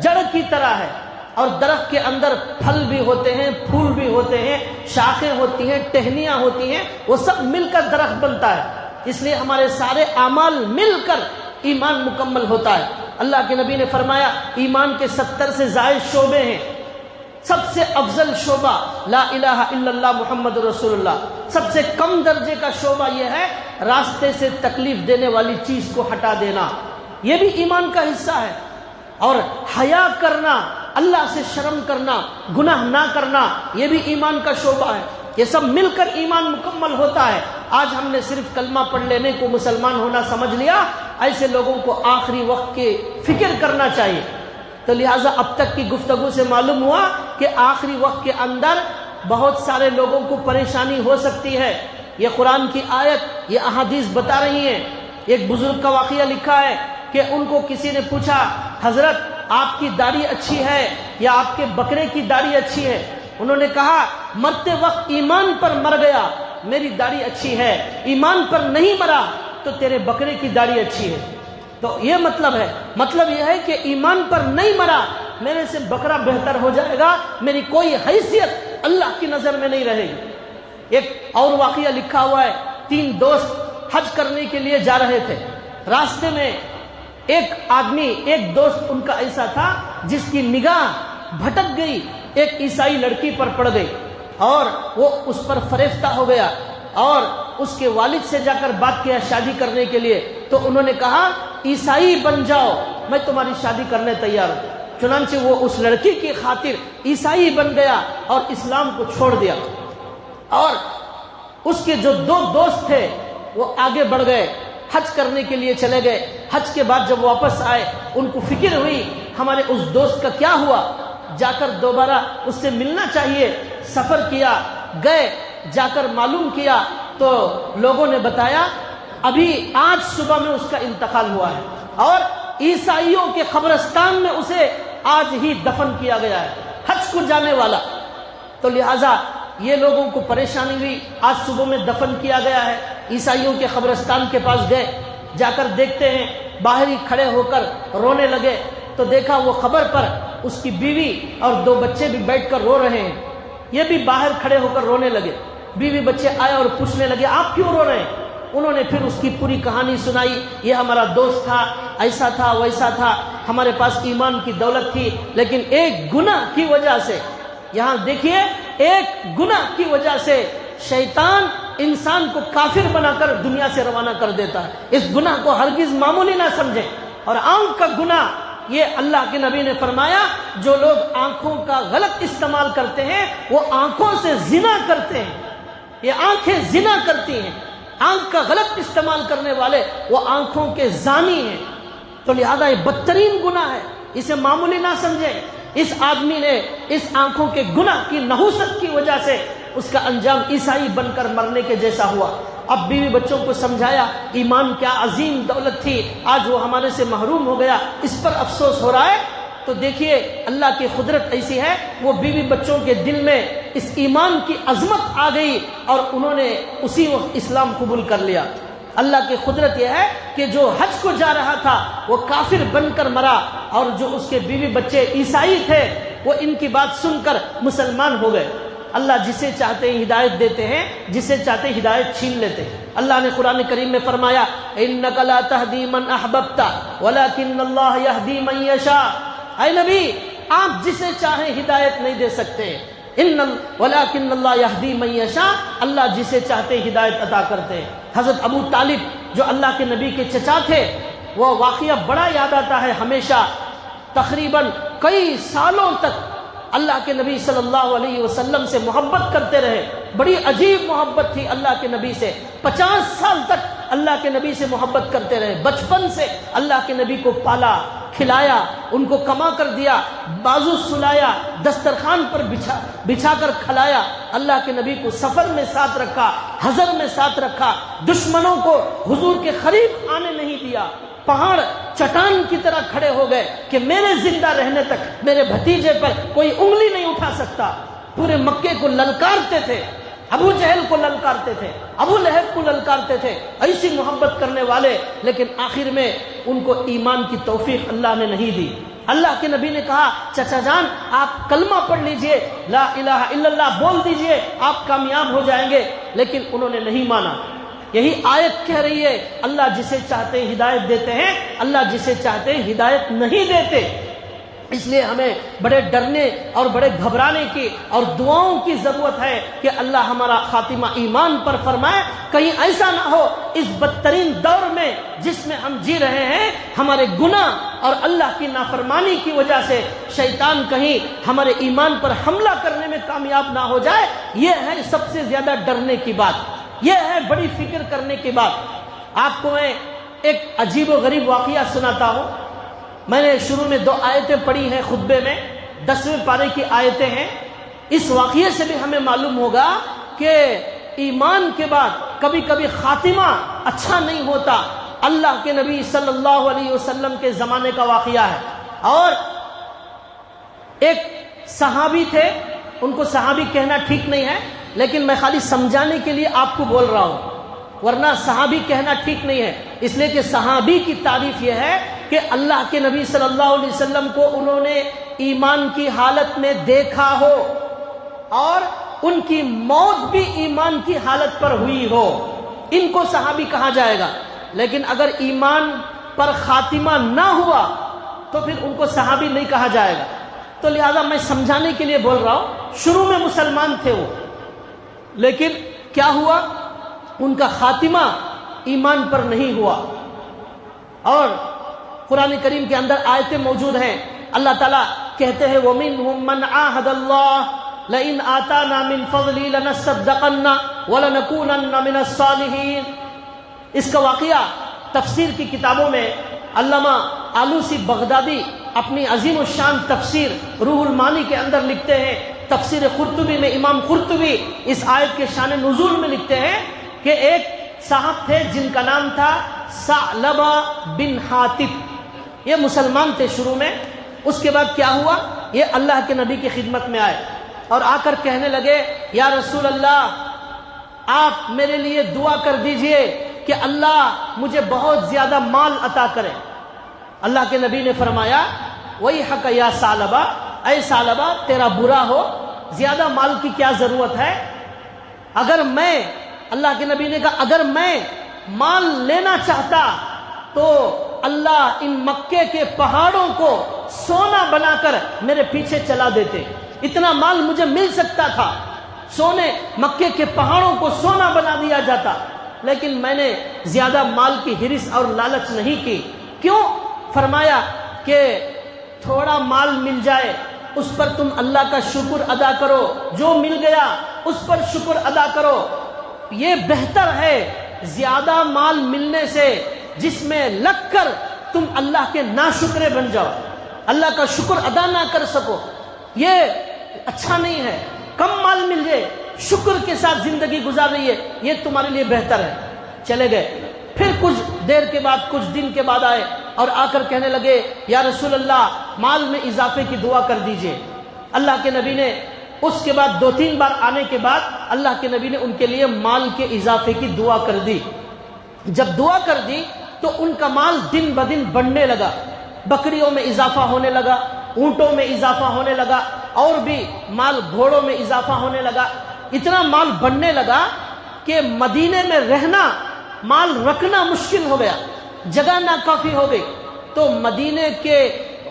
جڑ کی طرح ہے، اور درخت کے اندر پھل بھی ہوتے ہیں، پھول بھی ہوتے ہیں، شاخیں ہوتی ہیں، ٹہنیاں ہوتی ہیں، وہ سب مل کر درخت بنتا ہے۔ اس لیے ہمارے سارے اعمال مل کر ایمان مکمل ہوتا ہے۔ اللہ کے نبی نے فرمایا ایمان کے 70 سے زائد شعبے ہیں، سب سے افضل شعبہ لا الہ الا اللہ محمد رسول اللہ، سب سے کم درجے کا شعبہ یہ ہے راستے سے تکلیف دینے والی چیز کو ہٹا دینا، یہ بھی ایمان کا حصہ ہے۔ اور حیا کرنا، اللہ سے شرم کرنا، گناہ نہ کرنا، یہ بھی ایمان کا شعبہ ہے۔ یہ سب مل کر ایمان مکمل ہوتا ہے۔ آج ہم نے صرف کلمہ پڑھ لینے کو مسلمان ہونا سمجھ لیا، ایسے لوگوں کو آخری وقت کی فکر کرنا چاہیے۔ تو لہٰذا اب تک کی گفتگو سے معلوم ہوا کہ آخری وقت کے اندر بہت سارے لوگوں کو پریشانی ہو سکتی ہے۔ یہ قرآن کی آیت، یہ احادیث بتا رہی ہیں۔ ایک بزرگ کا واقعہ لکھا ہے کہ ان کو کسی نے پوچھا حضرت آپ کی داڑھی اچھی ہے یا آپ کے بکرے کی داڑھی اچھی ہے؟ انہوں نے کہا مرتے وقت ایمان پر مر گیا میری داڑھی اچھی ہے، ایمان پر نہیں مرا تو تیرے بکرے کی داڑھی اچھی ہے۔ تو یہ مطلب یہ ہے کہ ایمان پر نہیں مرا میرے سے بکرا بہتر ہو جائے گا، میری کوئی حیثیت اللہ کی نظر میں نہیں رہے گی۔ ایک اور واقعہ لکھا ہوا ہے، 3 دوست حج کرنے کے لیے جا رہے تھے، راستے میں ایک دوست ان کا ایسا تھا جس کی نگاہ بھٹک گئی، ایک عیسائی لڑکی پر پڑ گئی اور وہ اس پر فریفتہ ہو گیا، اور اس کے والد سے جا کر بات کیا شادی کرنے کے لیے، تو انہوں نے کہا عیسائی بن جاؤ میں تمہاری شادی کرنے تیار ہوں۔ چنانچہ وہ اس لڑکی کی خاطر عیسائی بن گیا اور اسلام کو چھوڑ دیا، اور اس کے جو 2 دوست تھے وہ آگے بڑھ گئے، حج کرنے کے لیے چلے گئے۔ حج کے بعد جب واپس آئے ان کو فکر ہوئی ہمارے اس دوست کا کیا ہوا، جا کر دوبارہ اس سے ملنا چاہیے۔ سفر کیا، گئے، جا کر معلوم کیا تو لوگوں نے بتایا ابھی آج صبح میں اس کا انتقال ہوا ہے، اور عیسائیوں کے قبرستان میں اسے آج ہی دفن کیا گیا ہے، حج کو جانے والا۔ تو لہٰذا یہ لوگوں کو پریشانی ہوئی، آج صبح میں دفن کیا گیا ہے۔ عیسائیوں کے قبرستان کے پاس گئے، جا کر دیکھتے ہیں باہر ہی کھڑے ہو کر رونے لگے، تو دیکھا وہ قبر پر اس کی بیوی اور 2 بچے بھی بیٹھ کر رو رہے ہیں، یہ بھی باہر کھڑے ہو کر رونے لگے۔ بیوی بچے آئے اور پوچھنے لگے آپ کیوں رو رہے ہیں؟ انہوں نے پھر اس کی پوری کہانی سنائی، یہ ہمارا دوست تھا، ایسا تھا ویسا تھا، ہمارے پاس ایمان کی دولت تھی، لیکن ایک گناہ کی وجہ سے، یہاں دیکھیے، ایک گناہ کی وجہ سے شیطان انسان کو کافر بنا کر دنیا سے روانہ کر دیتا ہے۔ اس گناہ کو ہرگز معمولی نہ سمجھیں۔ اور آنکھ کا گناہ، یہ اللہ کے نبی نے فرمایا، جو لوگ آنکھوں کا غلط استعمال کرتے ہیں وہ آنکھوں سے زنا کرتے ہیں، یہ آنکھیں زنا کرتی ہیں، آنکھ کا غلط استعمال کرنے والے وہ آنکھوں کے زانی ہیں۔ تو لہذا یہ بدترین گناہ ہے، اسے معمولی نہ سمجھیں۔ اس آدمی نے اس آنکھوں کے گناہ کی نحوست کی وجہ سے اس کا انجام عیسائی بن کر مرنے کے جیسا ہوا۔ اب بیوی بچوں کو سمجھایا، ایمان کیا عظیم دولت تھی، آج وہ ہمارے سے محروم ہو گیا، اس پر افسوس ہو رہا ہے۔ تو دیکھیے اللہ کی قدرت ایسی ہے، وہ بیوی بچوں کے دل میں اس ایمان کی عظمت آ گئی اور انہوں نے اسی وقت اسلام قبول کر لیا۔ اللہ کی قدرت یہ ہے کہ جو حج کو جا رہا تھا وہ کافر بن کر مرا، اور جو اس کے بیوی بچے عیسائی تھے وہ ان کی بات سن کر مسلمان ہو گئے۔ اللہ جسے چاہتے ہیں ہدایت دیتے ہیں، جسے چاہتے ہیں ہدایت چھین لیتے ہیں۔ اللہ نے قرآن کریم میں فرمایا، اِنَّكَ لَا تَهْدِي مَنْ أَحْبَبْتَ وَلَكِنَّ اللَّهَ يَهْدِي مَنْ يَشَاءُ۔ اے نبی، آپ جسے چاہیں ہدایت نہیں دے سکتے، وَلَكِنَّ اللَّهَ يَهْدِي مَنْ يَشَاءُ، اللہ جسے چاہتے ہدایت عطا کرتے ہیں۔ حضرت ابو طالب جو اللہ کے نبی کے چچا تھے، وہ واقعہ بڑا یاد آتا ہے ہمیشہ۔ تقریباً کئی سالوں تک اللہ کے نبی صلی اللہ علیہ وسلم سے محبت کرتے رہے، بڑی عجیب محبت تھی اللہ کے نبی سے۔ 50 سال تک اللہ کے نبی سے محبت کرتے رہے، بچپن سے اللہ کے نبی کو پالا کھلایا، ان کو کما کر دیا، بازو سلایا، دسترخوان پر بچھا کر کھلایا، اللہ کے نبی کو سفر میں ساتھ رکھا، حضر میں ساتھ رکھا، دشمنوں کو حضور کے قریب آنے نہیں دیا۔ پہاڑ چٹان کی طرح کھڑے ہو گئے کہ میرے زندہ رہنے تک میرے بھتیجے پر کوئی انگلی نہیں اٹھا سکتا۔ پورے مکے کو للکارتے تھے، ابو جہل کو للکارتے تھے، ابو لہب کو للکارتے تھے، ایسی محبت کرنے والے، لیکن آخر میں ان کو ایمان کی توفیق اللہ نے نہیں دی۔ اللہ کے نبی نے کہا، چچا جان آپ کلمہ پڑھ لیجئے، لا الہ الا اللہ بول دیجئے، آپ کامیاب ہو جائیں گے، لیکن انہوں نے نہیں مانا۔ یہی آیت کہہ رہی ہے، اللہ جسے چاہتے ہدایت دیتے ہیں، اللہ جسے چاہتے ہدایت نہیں دیتے۔ اس لیے ہمیں بڑے ڈرنے اور بڑے گھبرانے کی اور دعاؤں کی ضرورت ہے کہ اللہ ہمارا خاتمہ ایمان پر فرمائے۔ کہیں ایسا نہ ہو اس بدترین دور میں جس میں ہم جی رہے ہیں، ہمارے گناہ اور اللہ کی نافرمانی کی وجہ سے شیطان کہیں ہمارے ایمان پر حملہ کرنے میں کامیاب نہ ہو جائے۔ یہ ہے سب سے زیادہ ڈرنے کی بات، یہ ہے بڑی فکر کرنے کی بات۔ آپ کو میں ایک عجیب و غریب واقعہ سناتا ہوں۔ میں نے شروع میں 2 آیتیں پڑھی ہیں خطبے میں، 10ویں پارے کی آیتیں ہیں۔ اس واقعے سے بھی ہمیں معلوم ہوگا کہ ایمان کے بعد کبھی کبھی خاتمہ اچھا نہیں ہوتا۔ اللہ کے نبی صلی اللہ علیہ وسلم کے زمانے کا واقعہ ہے، اور ایک صحابی تھے، ان کو صحابی کہنا ٹھیک نہیں ہے، لیکن میں خالی سمجھانے کے لیے آپ کو بول رہا ہوں، ورنہ صحابی کہنا ٹھیک نہیں ہے۔ اس لیے کہ صحابی کی تعریف یہ ہے کہ اللہ کے نبی صلی اللہ علیہ وسلم کو انہوں نے ایمان کی حالت میں دیکھا ہو، اور ان کی موت بھی ایمان کی حالت پر ہوئی ہو، ان کو صحابی کہا جائے گا۔ لیکن اگر ایمان پر خاتمہ نہ ہوا تو پھر ان کو صحابی نہیں کہا جائے گا۔ تو لہذا میں سمجھانے کے لیے بول رہا ہوں، شروع میں مسلمان تھے وہ، لیکن کیا ہوا، ان کا خاتمہ ایمان پر نہیں ہوا۔ اور قرآن کریم کے اندر آیتیں موجود ہیں، اللہ تعالیٰ کہتے ہیں وَمِنْهُمْ مَنْ عَاهَدَ اللَّهَ لَئِنْ آتَانَا مِنْ فَضْلِهِ لَنَصَّدَّقَنَّ وَلَنَكُونَنَّ مِنَ الصَّالِحِينَ۔ اس کا واقعہ تفسیر کی کتابوں میں علامہ آلوسی بغدادی اپنی عظیم الشان تفسیر روح المعانی کے اندر لکھتے ہیں۔ تفسیر قرطبی میں امام قرطبی اس آیت کے شان نزول میں لکھتے ہیں کہ ایک صاحب تھے جن کا نام تھا ثعلبہ بن حاتب، یہ مسلمان تھے شروع میں۔ اس کے بعد کیا ہوا، یہ اللہ کے نبی کی خدمت میں آئے اور آ کر کہنے لگے، یا رسول اللہ آپ میرے لیے دعا کر دیجئے کہ اللہ مجھے بہت زیادہ مال عطا کرے۔ اللہ کے نبی نے فرمایا، وَيْحَكَ يَا ثعلبہ، اے ثعلبہ تیرا برا ہو، زیادہ مال کی کیا ضرورت ہے؟ اگر میں، اللہ کے نبی نے کہا اگر میں مال لینا چاہتا تو اللہ ان مکے کے پہاڑوں کو سونا بنا کر میرے پیچھے چلا دیتے. اتنا مال مجھے مل سکتا تھا، سونے مکے کے پہاڑوں کو سونا بنا دیا جاتا، لیکن میں نے زیادہ مال کی ہرس اور لالچ نہیں کی. کیوں؟ فرمایا کہ تھوڑا مال مل جائے اس پر تم اللہ کا شکر ادا کرو، جو مل گیا اس پر شکر ادا کرو. یہ بہتر ہے زیادہ مال ملنے سے جس میں لگ کر تم اللہ کے ناشکرے بن جاؤ، اللہ کا شکر ادا نہ کر سکو. یہ اچھا نہیں ہے. کم مال مل جائے، شکر کے ساتھ زندگی گزار رہی ہے، یہ تمہارے لیے بہتر ہے. چلے گئے. پھر کچھ دیر کے بعد، کچھ دن کے بعد آئے اور آ کر کہنے لگے یا رسول اللہ مال میں اضافے کی دعا کر دیجئے. اللہ کے نبی نے اس کے بعد 2-3 بار آنے کے بعد اللہ کے نبی نے ان کے لیے مال کے اضافے کی دعا کر دی. جب دعا کر دی تو ان کا مال دن بدن بڑھنے لگا. بکریوں میں اضافہ ہونے لگا، اونٹوں میں اضافہ ہونے لگا، اور بھی مال گھوڑوں میں اضافہ ہونے لگا. اتنا مال بڑھنے لگا کہ مدینے میں رہنا، مال رکھنا مشکل ہو گیا، جگہ ناکافی ہو گئی. تو مدینے کے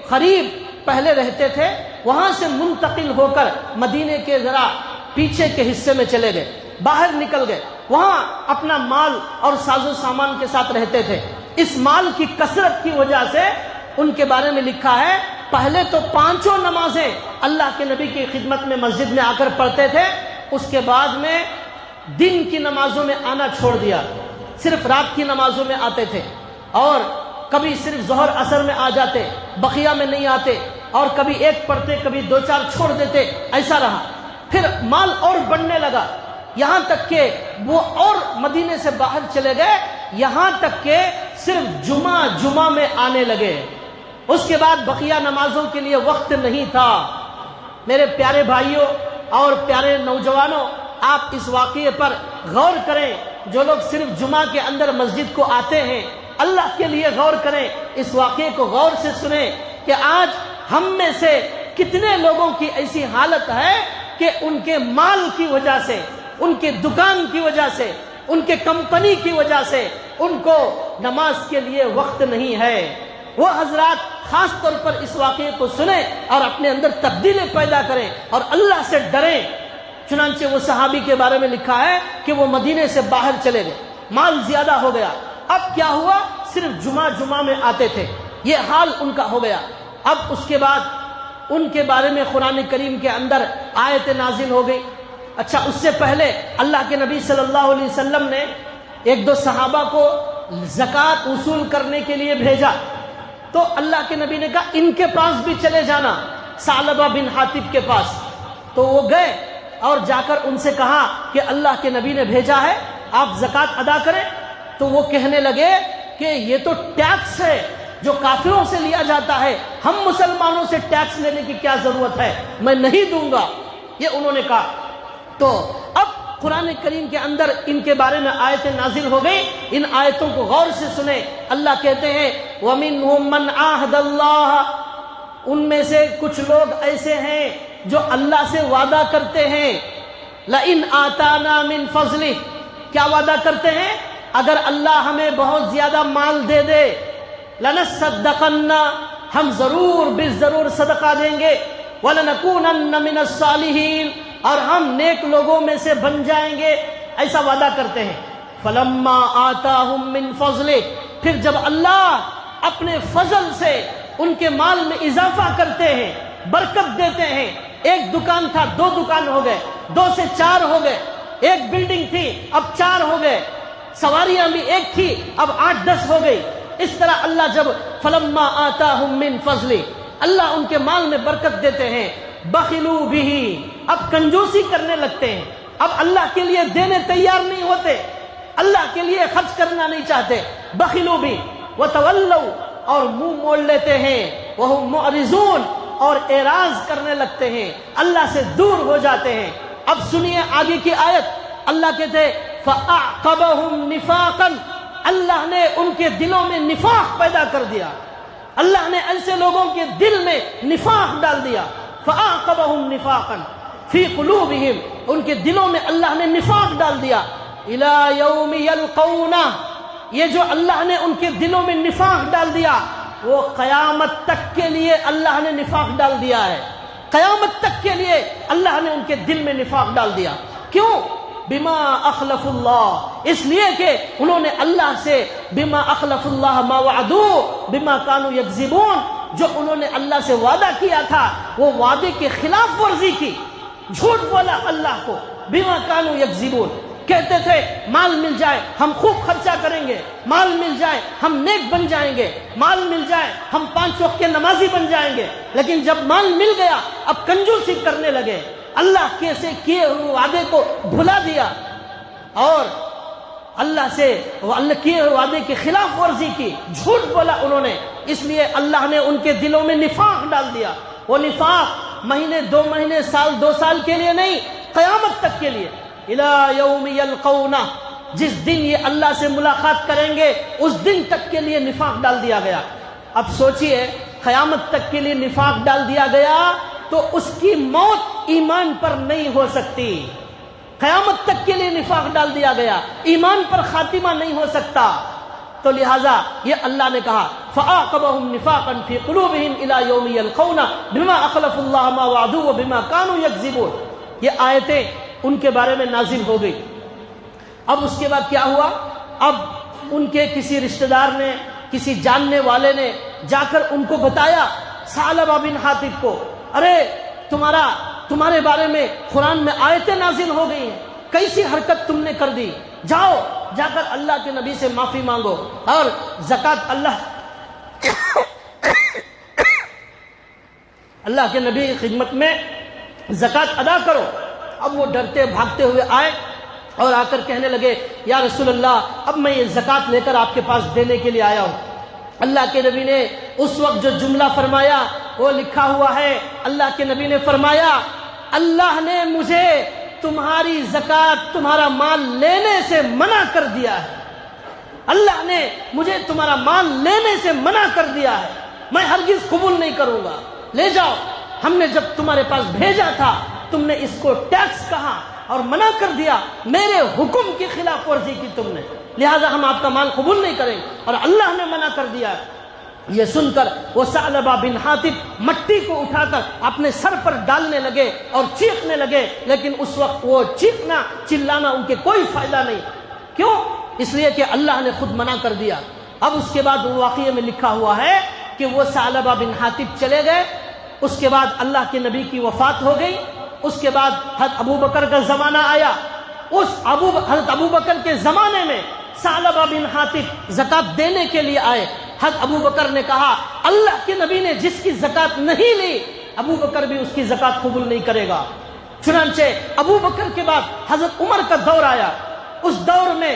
قریب پہلے رہتے تھے، وہاں سے منتقل ہو کر مدینے کے ذرا پیچھے کے حصے میں چلے گئے، باہر نکل گئے، وہاں اپنا مال اور ساز و سامان کے ساتھ رہتے تھے. اس مال کی کثرت کی وجہ سے ان کے بارے میں لکھا ہے پہلے تو 5 نمازیں اللہ کے نبی کی خدمت میں مسجد میں آ کر پڑھتے تھے، اس کے بعد میں دن کی نمازوں میں آنا چھوڑ دیا، صرف رات کی نمازوں میں آتے تھے، اور کبھی صرف ظہر عصر میں آ جاتے، بقیہ میں نہیں آتے، اور کبھی ایک پڑھتے کبھی 2-4 چھوڑ دیتے. ایسا رہا. پھر مال اور بڑھنے لگا، یہاں تک کہ وہ اور مدینے سے باہر چلے گئے، یہاں تک کہ صرف جمعہ میں آنے لگے. اس کے بعد بقیہ نمازوں کے لیے وقت نہیں تھا. میرے پیارے بھائیوں اور پیارے نوجوانوں، آپ اس واقعے پر غور کریں. جو لوگ صرف جمعہ کے اندر مسجد کو آتے ہیں، اللہ کے لیے غور کریں، اس واقعے کو غور سے سنیں کہ آج ہم میں سے کتنے لوگوں کی ایسی حالت ہے کہ ان کے مال کی وجہ سے، ان کے دکان کی وجہ سے، ان کے کمپنی کی وجہ سے ان کو نماز کے لیے وقت نہیں ہے. وہ حضرات خاص طور پر اس واقعے کو سنیں اور اپنے اندر تبدیلی پیدا کریں اور اللہ سے ڈریں. چنانچہ وہ صحابی کے بارے میں لکھا ہے کہ وہ مدینے سے باہر چلے گئے، مال زیادہ ہو گیا. اب کیا ہوا؟ صرف جمعہ میں آتے تھے، یہ حال ان کا ہو گیا. اب اس کے بعد ان کے بارے میں قرآن کریم کے اندر آیت نازل ہو گئی. اچھا، اس سے پہلے اللہ کے نبی صلی اللہ علیہ وسلم نے 1-2 صحابہ کو زکوٰۃ وصول کرنے کے لیے بھیجا. تو اللہ کے نبی نے کہا ان کے پاس بھی چلے جانا، ثعلبہ بن حاطب کے پاس. تو وہ گئے اور جا کر ان سے کہا کہ اللہ کے نبی نے بھیجا ہے آپ زکوٰۃ ادا کریں. تو وہ کہنے لگے کہ یہ تو ٹیکس ہے جو کافروں سے لیا جاتا ہے، ہم مسلمانوں سے ٹیکس لینے کی کیا ضرورت ہے، میں نہیں دوں گا، یہ انہوں نے کہا. تو اب قرآن کریم کے اندر ان کے بارے میں آیتیں نازل ہو گئی. ان آیتوں کو غور سے سنیں. اللہ کہتے ہیں وَمِنْهُمْ مَنْ عَاهَدَ اللَّهَ، ان میں سے کچھ لوگ ایسے ہیں جو اللہ سے وعدہ کرتے ہیں لَإِنْ آتَانَا مِنْ فَضْلِهِ، کیا وعدہ کرتے ہیں؟ اگر اللہ ہمیں بہت زیادہ مال دے دے، لَنَصَّدَّقَنَّ، ہم ضرور بالضرور صدقہ دیں گے، وَلَنَكُونَنَّ مِنَ الصَّالِحِينَ، اور ہم نیک لوگوں میں سے بن جائیں گے، ایسا وعدہ کرتے ہیں. فَلَمَّا آتَاهُم مِّن فَضْلِهِ، پھر جب اللہ اپنے فضل سے ان کے مال میں اضافہ کرتے ہیں، برکت دیتے ہیں. ایک دکان تھا 2 دکان ہو گئے، 2 سے 4 ہو گئے. ایک بلڈنگ تھی اب 4 ہو گئے. سواریاں بھی ایک تھی اب 8-10 ہو گئی. اس طرح اللہ جب فلما آتاہم من فضل، اللہ ان کے مال میں برکت دیتے ہیں. بخلوا بہ، اب کنجوسی کرنے لگتے ہیں، اب اللہ کے لیے دینے تیار نہیں ہوتے، اللہ کے لیے خرچ کرنا نہیں چاہتے. بخلوا بہ وتولوا، اور منہ موڑ لیتے ہیں. وہم معرضون، اور اعراض کرنے لگتے ہیں، اللہ سے دور ہو جاتے ہیں. اب سنیے آگے کی آیت. اللہ کہتے ہیں فَأَعْقَبَهُمْ نِفَاقًا، اللہ نے ان کے دلوں میں نفاق پیدا کر دیا. اللہ نے ایسے لوگوں کے دل میں نفاق ڈال دیا. فَأَعْقَبَهُمْ نِفَاقًا فِي قُلُوبِهِمْ، ان کے دلوں میں اللہ نے نفاق ڈال دیا. إِلَى يَوْمِ يَلْقَوْنَهُ، یہ جو اللہ نے ان کے دلوں میں نفاق ڈال دیا وہ قیامت تک کے لیے اللہ نے نفاق ڈال دیا ہے. قیامت تک کے لیے اللہ نے ان کے دل میں نفاق ڈال دیا. کیوں؟ بما اخلف اللہ، اس لیے کہ انہوں نے اللہ سے بما اخلف اللہ ما وعدوا بما كانوا يكذبون، جو انہوں نے اللہ سے وعدہ کیا تھا وہ وعدے کے خلاف ورزی کی، جھوٹ بولا اللہ کو. بما كانوا يكذبون، کہتے تھے مال مل جائے ہم خوب خرچہ کریں گے، مال مل جائے ہم نیک بن جائیں گے، مال مل جائے ہم 5 وقت کے نمازی بن جائیں گے. لیکن جب مال مل گیا اب کنجوسی کرنے لگے، اللہ کیسے کیے ہوئے وعدے کو بھلا دیا اور اللہ سے اللہ کیے ہوئے وعدے کے خلاف ورزی کی، جھوٹ بولا انہوں نے. اس لیے اللہ نے ان کے دلوں میں نفاق ڈال دیا. وہ نفاق مہینے 2 مہینے سال 2 سال کے لیے نہیں، قیامت تک کے لیے. الی یوم یلقونہ، جس دن یہ اللہ سے ملاقات کریں گے اس دن تک کے لیے نفاق ڈال دیا گیا. اب سوچئے قیامت تک کے لیے نفاق ڈال دیا گیا تو اس کی موت ایمان پر نہیں ہو سکتی. قیامت تک کے لیے نفاق ڈال دیا گیا، ایمان پر خاتمہ نہیں ہو سکتا. تو لہٰذا یہ اللہ نے کہا فَأَعْقَبَهُمْ نِفَاقًا فِي قُلُوبِهِمْ إِلَى يَوْمِ يَلْقَوْنَهُ بِمَا أَخْلَفُوا اللَّهَ مَا وَعَدُوا وَبِمَا كَانُوا يَكْذِبُونَ. یہ آیتیں ان کے بارے میں نازل ہو گئی. اب اس کے بعد کیا ہوا؟ اب ان کے کسی رشتہ دار نے، کسی جاننے والے نے جا کر ان کو بتایا، ثعلبہ بن حاطب کو، ارے تمہارے بارے میں قرآن میں آیتیں نازل ہو گئی ہیں، کیسی حرکت تم نے کر دی، جاؤ جا کر اللہ کے نبی سے معافی مانگو اور زکوٰۃ اللہ کے نبی کی خدمت میں زکوٰۃ ادا کرو. اب وہ ڈرتے بھاگتے ہوئے آئے اور آ کر کہنے لگے یا رسول اللہ اب میں یہ زکوٰۃ لے کر آپ کے پاس دینے کے لیے آیا ہوں. اللہ کے نبی نے اس وقت جو جملہ فرمایا وہ لکھا ہوا ہے. اللہ کے نبی نے فرمایا اللہ نے مجھے تمہاری زکوٰۃ تمہارا مال لینے سے منع کر دیا ہے. اللہ نے مجھے تمہارا مال لینے سے منع کر دیا ہے، میں ہرگز قبول نہیں کروں گا. لے جاؤ، ہم نے جب تمہارے پاس بھیجا تھا تم نے اس کو ٹیکس کہا اور منع کر دیا، میرے حکم کی خلاف ورزی کی تم نے، لہذا ہم آپ کا مال قبول نہیں کریں اور اللہ نے منع کر دیا. یہ سن کر وہ ثعلبہ بن حاطب مٹی کو اٹھا کر اپنے سر پر ڈالنے لگے اور چیخنے لگے. لیکن اس وقت وہ چیخنا چلانا ان کے کوئی فائدہ نہیں. کیوں؟ اس لیے کہ اللہ نے خود منع کر دیا. اب اس کے بعد وہ واقعے میں لکھا ہوا ہے کہ وہ ثعلبہ بن حاطب چلے گئے. اس کے بعد اللہ کے نبی کی وفات ہو گئی. اس کے بعد حضرت ابو بکر کا زمانہ آیا. حضرت ابو بکر کے زمانے میں ثعلبہ بن حاطب زکوٰۃ دینے کے لیے آئے. حضرت ابو بکر نے کہا اللہ کے نبی نے جس کی زکوٰۃ نہیں لی ابو بکر بھی اس کی زکوٰۃ قبول نہیں کرے گا. چنانچہ ابو بکر کے بعد حضرت عمر کا دور آیا. اس دور میں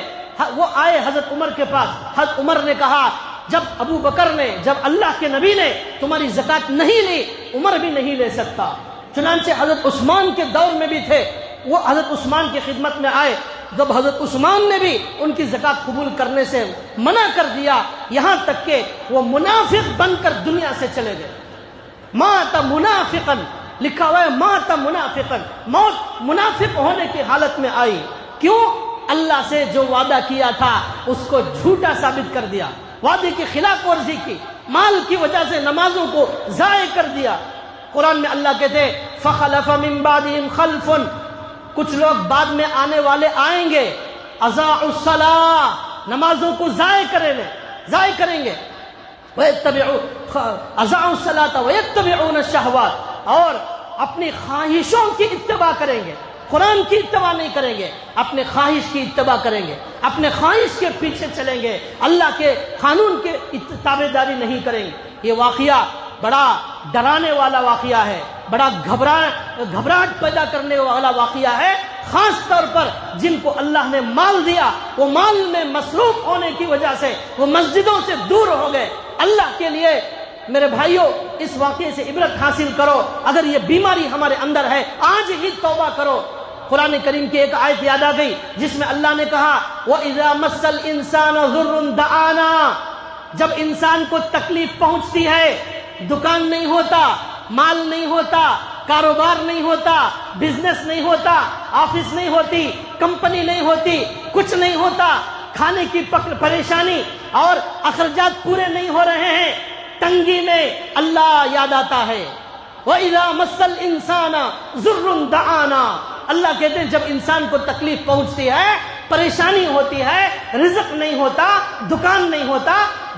وہ آئے حضرت عمر کے پاس. حضرت عمر نے کہا جب اللہ کے نبی نے تمہاری زکوٰۃ نہیں لی عمر بھی نہیں لے سکتا. چنانچہ حضرت عثمان کے دور میں بھی تھے، وہ حضرت عثمان کی خدمت میں آئے. جب حضرت عثمان نے بھی ان کی زکوٰۃ قبول کرنے سے منع کر دیا، یہاں تک کہ وہ منافق بن کر دنیا سے چلے گئے. مات منافقا، لکھا ہوا ہے مات منافقا، موت منافق ہونے کی حالت میں آئی. کیوں؟ اللہ سے جو وعدہ کیا تھا اس کو جھوٹا ثابت کر دیا، وعدے کی خلاف ورزی کی، مال کی وجہ سے نمازوں کو ضائع کر دیا. قرآن میں اللہ کہتے ہیں فخلف من بعدهم خلف، کچھ لوگ بعد میں آنے والے آئیں گے، اضاعوا الصلاۃ، نمازوں کو ضائع کریں گے، اضاعوا الصلاۃ ويتبعون الشهوات، اور اپنی خواہشوں کی اتباع کریں گے. قرآن کی اتباع نہیں کریں گے، اپنے خواہش کی اتباع کریں گے، اپنے خواہش کے پیچھے چلیں گے، اللہ کے قانون کے تابع داری نہیں کریں گے. یہ واقعہ بڑا ڈرانے والا واقعہ ہے، بڑا گھبراہٹ پیدا کرنے والا واقعہ ہے. خاص طور پر جن کو اللہ نے مال دیا وہ مال میں مصروف ہونے کی وجہ سے وہ مسجدوں سے دور ہو گئے. اللہ کے لیے میرے بھائیوں اس واقعے سے عبرت حاصل کرو. اگر یہ بیماری ہمارے اندر ہے آج ہی توبہ کرو. قرآن کریم کی ایک آیت یاد آ گئی جس میں اللہ نے کہا وَإِذَا مَسَّ الْإِنسَانَ ضُرٌّ دَعَانَا، جب انسان کو تکلیف پہنچتی ہے، دکان نہیں ہوتا، مال نہیں ہوتا، کاروبار نہیں ہوتا، بزنس نہیں ہوتا، آفس نہیں ہوتی، کمپنی نہیں ہوتی، کچھ نہیں ہوتا، کھانے کی پریشانی اور اخراجات پورے نہیں ہو رہے ہیں، تنگی میں اللہ یاد آتا ہے۔ وَإِذَا مَسَّ الْإِنسَانَ ضُرٌّ دَعَانَا، اللہ کہتے ہیں جب انسان کو تکلیف پہنچتی ہے، پریشانی ہوتی ہے، رزق نہیں ہوتا، دکان نہیں ہوتا،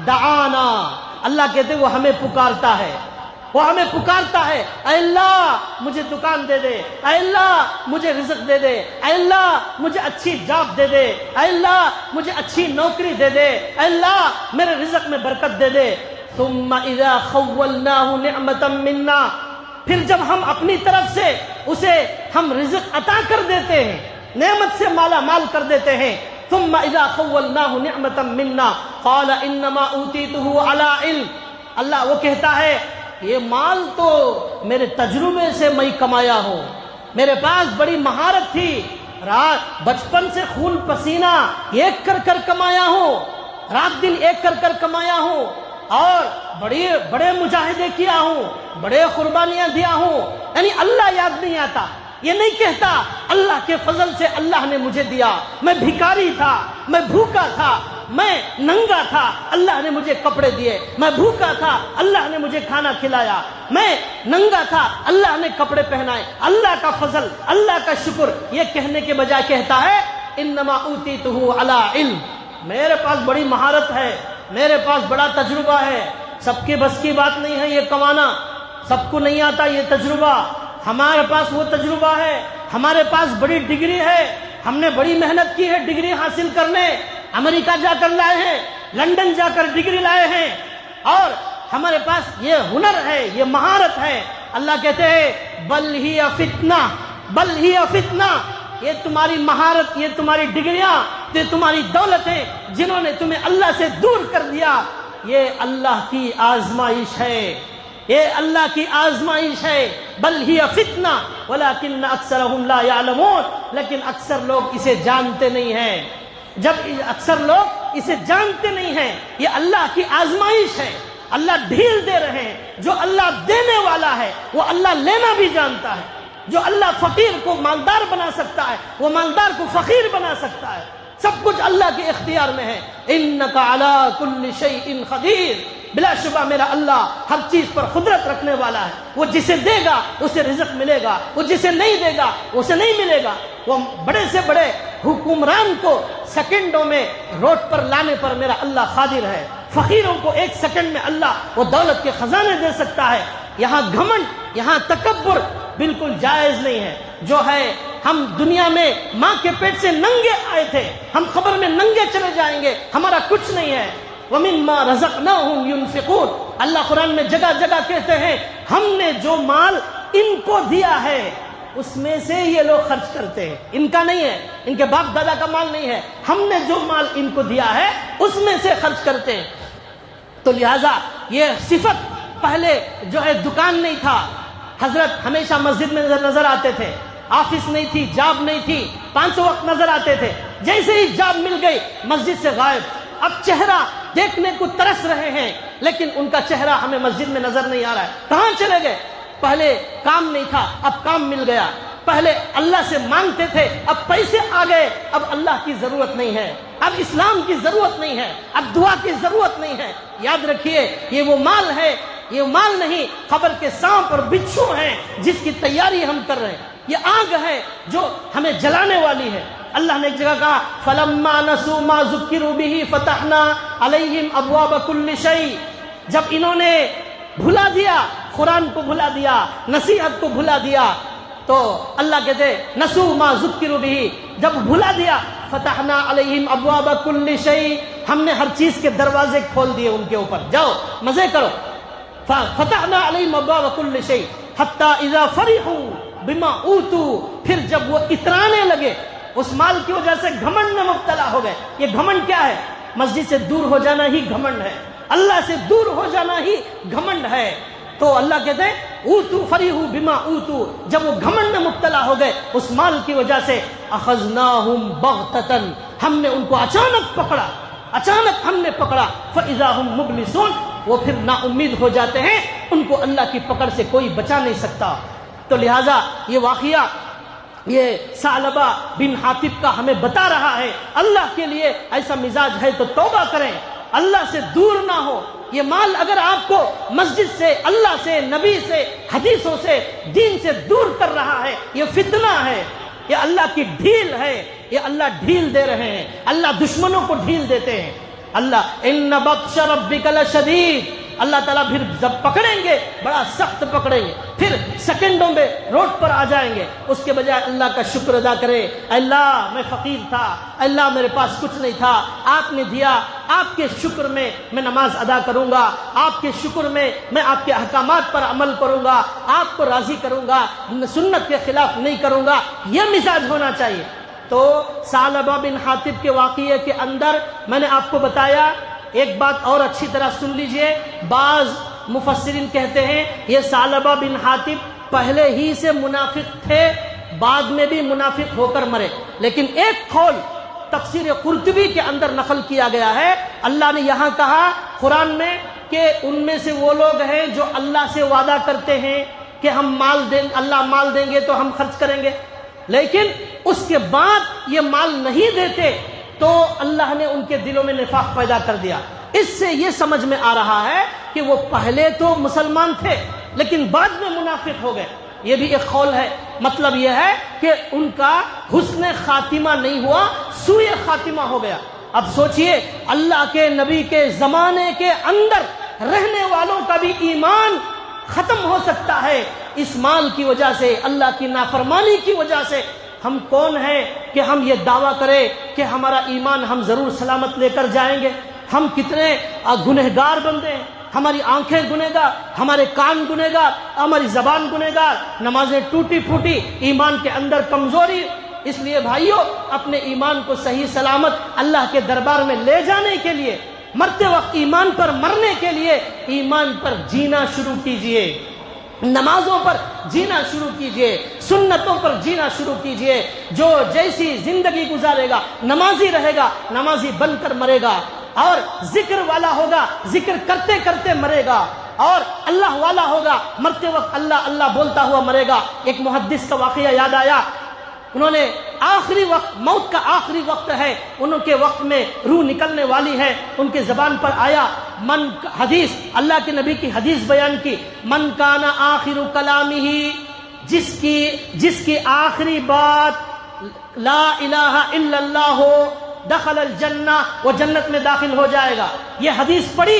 دعانا، اللہ کہتے ہیں وہ ہمیں پکارتا ہے، وہ ہمیں پکارتا ہے، اے اللہ مجھے دکان دے دے، اے اللہ مجھے رزق دے دے، اے اللہ مجھے اچھی جاب دے دے، اے اللہ مجھے اچھی نوکری دے دے، اے اللہ میرے رزق میں برکت دے دے۔ ثم اذا خولناه نعمتا منا، پھر جب ہم اپنی طرف سے اسے ہم رزق عطا کر دیتے ہیں، نعمت سے مالا مال کر دیتے ہیں، ثم اذا خولناه نعمتا منا قال انما اوتیته على علم، اللہ وہ کہتا ہے یہ مال تو میرے تجربے سے میں کمایا ہوں، میرے پاس بڑی مہارت تھی، رات بچپن سے خون پسینہ ایک کر کر کمایا ہوں، رات دن ایک کر کر کمایا ہوں، اور بڑے مجاہدے کیا ہوں، بڑے قربانیاں دیا ہوں، یعنی اللہ یاد نہیں آتا، یہ نہیں کہتا اللہ کے فضل سے اللہ نے مجھے دیا، میں بھکاری تھا، میں بھوکا تھا، میں ننگا تھا، اللہ نے مجھے کپڑے دیے، میں بھوکا تھا، اللہ نے مجھے کھانا کھلایا، میں ننگا تھا، اللہ نے کپڑے پہنائے، اللہ کا فضل، اللہ کا شکر، یہ کہنے کے بجائے کہتا ہے انما اوتیتہ علی علم، میرے پاس بڑی مہارت ہے، میرے پاس بڑا تجربہ ہے، سب کے بس کی بات نہیں ہے یہ کمانا، سب کو نہیں آتا یہ تجربہ، ہمارے پاس وہ تجربہ ہے، ہمارے پاس بڑی ڈگری ہے، ہم نے بڑی محنت کی ہے ڈگری حاصل کرنے، امریکہ جا کر لائے ہیں، لندن جا کر ڈگری لائے ہیں، اور ہمارے پاس یہ ہنر ہے، یہ مہارت ہے۔ اللہ کہتے ہیں بل ہی فتنہ، بل ہی فتنہ، یہ تمہاری مہارت، یہ تمہاری ڈگریاں، یہ تمہاری دولتیں جنہوں نے تمہیں اللہ سے دور کر دیا، یہ اللہ کی آزمائش ہے، یہ اللہ کی آزمائش ہے۔ بل ہی فتنہ ولکن اکثرهم لا یعلمون، لیکن اکثر لوگ اسے جانتے نہیں ہیں۔ جب اکثر لوگ اسے جانتے نہیں ہیں، یہ اللہ کی آزمائش ہے، اللہ ڈھیل دے رہے ہیں۔ جو اللہ دینے والا ہے وہ اللہ لینا بھی جانتا ہے، جو اللہ فقیر کو مالدار بنا سکتا ہے وہ مالدار کو فقیر بنا سکتا ہے، سب کچھ اللہ کے اختیار میں ہے۔ انک علی کل شیء قدیر، بلا شبہ میرا اللہ ہر چیز پر قدرت رکھنے والا ہے، وہ جسے دے گا اسے رزق ملے گا، وہ جسے نہیں دے گا اسے نہیں ملے گا۔ وہ بڑے سے بڑے حکمران کو سیکنڈوں میں روڈ پر لانے پر میرا اللہ قادر ہے، فقیروں کو ایک سیکنڈ میں اللہ وہ دولت کے خزانے دے سکتا ہے۔ یہاں گھمنڈ، یہاں تکبر بالکل جائز نہیں ہے۔ جو ہے ہم دنیا میں ماں کے پیٹ سے ننگے آئے تھے، ہم قبر میں ننگے چلے جائیں گے، ہمارا کچھ نہیں ہے۔ وَمِمَّا رَزَقْنَاهُمْ يُنْفِقُونَ، اللہ قرآن میں جگہ جگہ کہتے ہیں ہم نے جو مال ان کو دیا ہے اس میں سے یہ لوگ خرچ کرتے ہیں، ان کا نہیں ہے، ان کے باپ دادا کا مال نہیں ہے، ہم نے جو مال ان کو دیا ہے اس میں سے خرچ کرتے ہیں۔ تو لہذا یہ صفت، پہلے جو ہے دکان نہیں تھا، حضرت ہمیشہ مسجد میں نظر آتے تھے، آفس نہیں تھی، جاب نہیں تھی، 500 وقت نظر آتے تھے، جیسے ہی جاب مل گئی مسجد سے غائب۔ اب چہرہ دیکھنے کو ترس رہے ہیں لیکن ان کا چہرہ ہمیں مسجد میں نظر نہیں آ رہا ہے، کہاں چلے گئے؟ پہلے کام نہیں تھا اب کام مل گیا، پہلے اللہ سے مانگتے تھے اب پیسے آ گئے، اب اللہ کی ضرورت نہیں ہے، اب اسلام کی ضرورت نہیں ہے، اب دعا کی ضرورت نہیں ہے۔ یاد رکھیے یہ وہ مال ہے، یہ مال نہیں، قبر کے سانپ اور بچھو ہیں جس کی تیاری ہم کر رہے ہیں، یہ آگ ہے جو ہمیں جلانے والی ہے۔ اللہ نے ایک جگہ کہا فَلَمَّا نَسُوا مَا ذُكِّرُوا بِهِ فَتَحْنَا عَلَيْهِمْ أَبْوَابَ كُلِّ شَيْءٍ، جب انہوں نے بھلا دیا، قرآن کو بھلا دیا، نصیحت کو بھلا دیا، تو اللہ کہتے نَسُوا مَا ذُكِّرُوا بِهِ، جب بھلا دیا فَتَحْنَا عَلَيْهِمْ أَبْوَابَ كُلِّ شَيْءٍ، ہم نے ہر چیز کے دروازے کھول دیے ان کے اوپر، جاؤ مزے کرو۔ فَتَحْنَا عَلَيْهِمْ أَبْوَابَ كُلِّ شَيْءٍ حَتَّى إِذَا فَرِحُوا بِمَا أُوتُوا، پھر جب وہ اترانے لگے اس مال کی وجہ سے گھمنڈ میں مبتلا ہو گئے۔ یہ گھمنڈ کیا ہے؟ مسجد سے دور ہو جانا ہی گھمنڈ ہے، اللہ سے دور ہو جانا ہی گھمنڈ ہے۔ تو اللہ کہتے ہیں اوتو فریحوا بما اوتو، جب وہ گھمنڈ میں مبتلا ہو گئے اس مال کی وجہ سے، اخذناہم بغتۃ، ہم نے ان کو اچانک پکڑا، اچانک ہم نے پکڑا، فاذا ہم مبلسون، وہ پھر نا امید ہو جاتے ہیں، ان کو اللہ کی پکڑ سے کوئی بچا نہیں سکتا۔ تو لہٰذا یہ واقعہ یہ ثعلبہ بن حاطب کا ہمیں بتا رہا ہے اللہ کے لیے ایسا مزاج ہے تو توبہ کریں، اللہ سے دور نہ ہو۔ یہ مال اگر آپ کو مسجد سے، اللہ سے، نبی سے، حدیثوں سے، دین سے دور کر رہا ہے، یہ فتنہ ہے، یہ اللہ کی ڈھیل ہے، یہ اللہ ڈھیل دے رہے ہیں، اللہ دشمنوں کو ڈھیل دیتے ہیں۔ اللہ ان بطش ربک لشدید، اللہ تعالیٰ پھر جب پکڑیں گے بڑا سخت پکڑیں گے، پھر سیکنڈوں میں روڈ پر آ جائیں گے۔ اس کے بجائے اللہ کا شکر ادا کرے، اللہ میں فقیر تھا، اللہ میرے پاس کچھ نہیں تھا، آپ نے دیا، آپ کے شکر میں میں نماز ادا کروں گا، آپ کے شکر میں میں آپ کے احکامات پر عمل کروں گا، آپ کو راضی کروں گا، سنت کے خلاف نہیں کروں گا، یہ مزاج ہونا چاہیے۔ تو ثعلبہ بن حاطب کے واقعے کے اندر میں نے آپ کو بتایا، ایک بات اور اچھی طرح سن لیجئے، بعض مفسرین کہتے ہیں یہ ثعلبہ بن حاطب پہلے ہی سے منافق تھے، بعد میں بھی منافق ہو کر مرے، لیکن ایک قول تفسیر قرطبی کے اندر نقل کیا گیا ہے، اللہ نے یہاں کہا قرآن میں کہ ان میں سے وہ لوگ ہیں جو اللہ سے وعدہ کرتے ہیں کہ ہم مال دیں، اللہ مال دیں گے تو ہم خرچ کریں گے، لیکن اس کے بعد یہ مال نہیں دیتے تو اللہ نے ان کے دلوں میں نفاق پیدا کر دیا۔ اس سے یہ سمجھ میں آ رہا ہے کہ وہ پہلے تو مسلمان تھے لیکن بعد میں منافق ہو گئے، یہ بھی ایک قول ہے۔ مطلب یہ ہے کہ ان کا حسن خاتمہ نہیں ہوا، سوء خاتمہ ہو گیا۔ اب سوچئے اللہ کے نبی کے زمانے کے اندر رہنے والوں کا بھی ایمان ختم ہو سکتا ہے اس مال کی وجہ سے، اللہ کی نافرمانی کی وجہ سے۔ ہم کون ہیں کہ ہم یہ دعویٰ کریں کہ ہمارا ایمان ہم ضرور سلامت لے کر جائیں گے؟ ہم کتنے گنہگار بندے ہیں، ہماری آنکھیں گنہگار، ہمارے کان گنہگار، ہماری زبان گنہگار، نمازیں ٹوٹی پھوٹی، ایمان کے اندر کمزوری۔ اس لیے بھائیو اپنے ایمان کو صحیح سلامت اللہ کے دربار میں لے جانے کے لیے، مرتے وقت ایمان پر مرنے کے لیے ایمان پر جینا شروع کیجئے، نمازوں پر جینا شروع کیجئے، سنتوں پر جینا شروع کیجئے۔ جو جیسی زندگی گزارے گا نمازی رہے گا، نمازی بن کر مرے گا، اور ذکر والا ہوگا، ذکر کرتے کرتے مرے گا، اور اللہ والا ہوگا، مرتے وقت اللہ اللہ بولتا ہوا مرے گا۔ ایک محدث کا واقعہ یاد آیا، انہوں نے آخری وقت، موت کا آخری وقت ہے، انہوں کے وقت میں روح نکلنے والی ہے، ان کے زبان پر آیا من حدیث، اللہ کے نبی کی حدیث بیان کی، من کان آخر کلامہ، جس کی آخری بات لا الہ الا اللہ ہو، دخل الجنہ، وہ جنت میں داخل ہو جائے گا۔ یہ حدیث پڑھی،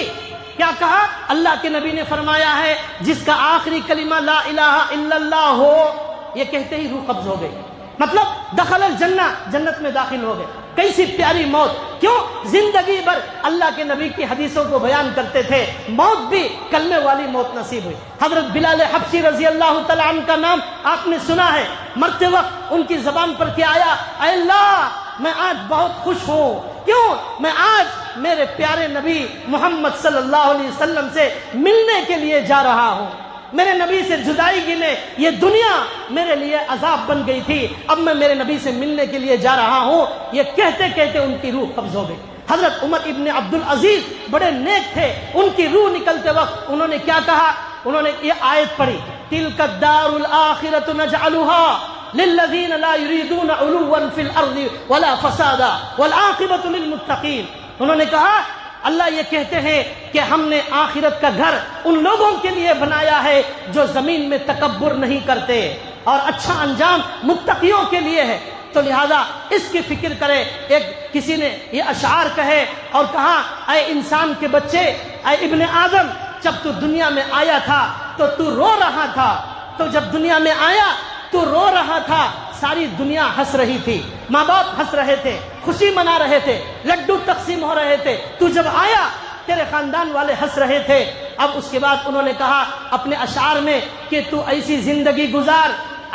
کیا کہا؟ اللہ کے نبی نے فرمایا ہے جس کا آخری کلمہ لا الہ الا اللہ ہو، یہ کہتے ہی روح قبض ہو گئی، مطلب دخل الجنہ، جنت میں داخل ہو گئے۔ کیسی پیاری موت! کیوں؟ زندگی بھر اللہ کے نبی کی حدیثوں کو بیان کرتے تھے، موت بھی کلمے والی موت نصیب ہوئی۔ حضرت بلال حبشی رضی اللہ تعالیٰ عنہ کا نام آپ نے سنا ہے، مرتے وقت ان کی زبان پر کیا آیا؟ اے اللہ میں آج بہت خوش ہوں، کیوں؟ میں آج میرے پیارے نبی محمد صلی اللہ علیہ وسلم سے ملنے کے لیے جا رہا ہوں، میرے نبی سے جدائی گنے، یہ دنیا میرے لیے عذاب بن گئی تھی، اب میں میرے نبی سے ملنے کے لیے جا رہا ہوں۔ یہ کہتے کہتے ان کی روح قبض ہو گئی۔ حضرت عمر ابن عبد العزیز بڑے نیک تھے، ان کی روح نکلتے وقت انہوں نے کیا کہا؟ انہوں نے یہ آیت پڑھی، تلک الدار الآخرۃ نجعلها للذین لا یریدون علوا فی الارض ولا فسادا والعاقبۃ للمتقین۔ انہوں نے کہا اللہ یہ کہتے ہیں کہ ہم نے آخرت کا گھر ان لوگوں کے لیے بنایا ہے جو زمین میں تکبر نہیں کرتے، اور اچھا انجام متقیوں کے لیے ہے۔ تو لہذا اس کی فکر کرے۔ ایک کسی نے یہ اشعار کہے اور کہا، اے انسان کے بچے، اے ابن آدم، جب تو دنیا میں آیا تھا تو رو رہا تھا، تو جب دنیا میں آیا تو رو رہا تھا، ساری دنیا ہنس رہی تھی، ماں باپ ہنس رہے تھے، خوشی منا رہے تھے، لڈو تقسیم ہو رہے تھے، تو جب آیا تیرے خاندان والے ہنس رہے تھے۔ اب اس کے بعد انہوں نے کہا اپنے اشعار میں کہ تو ایسی زندگی گزار،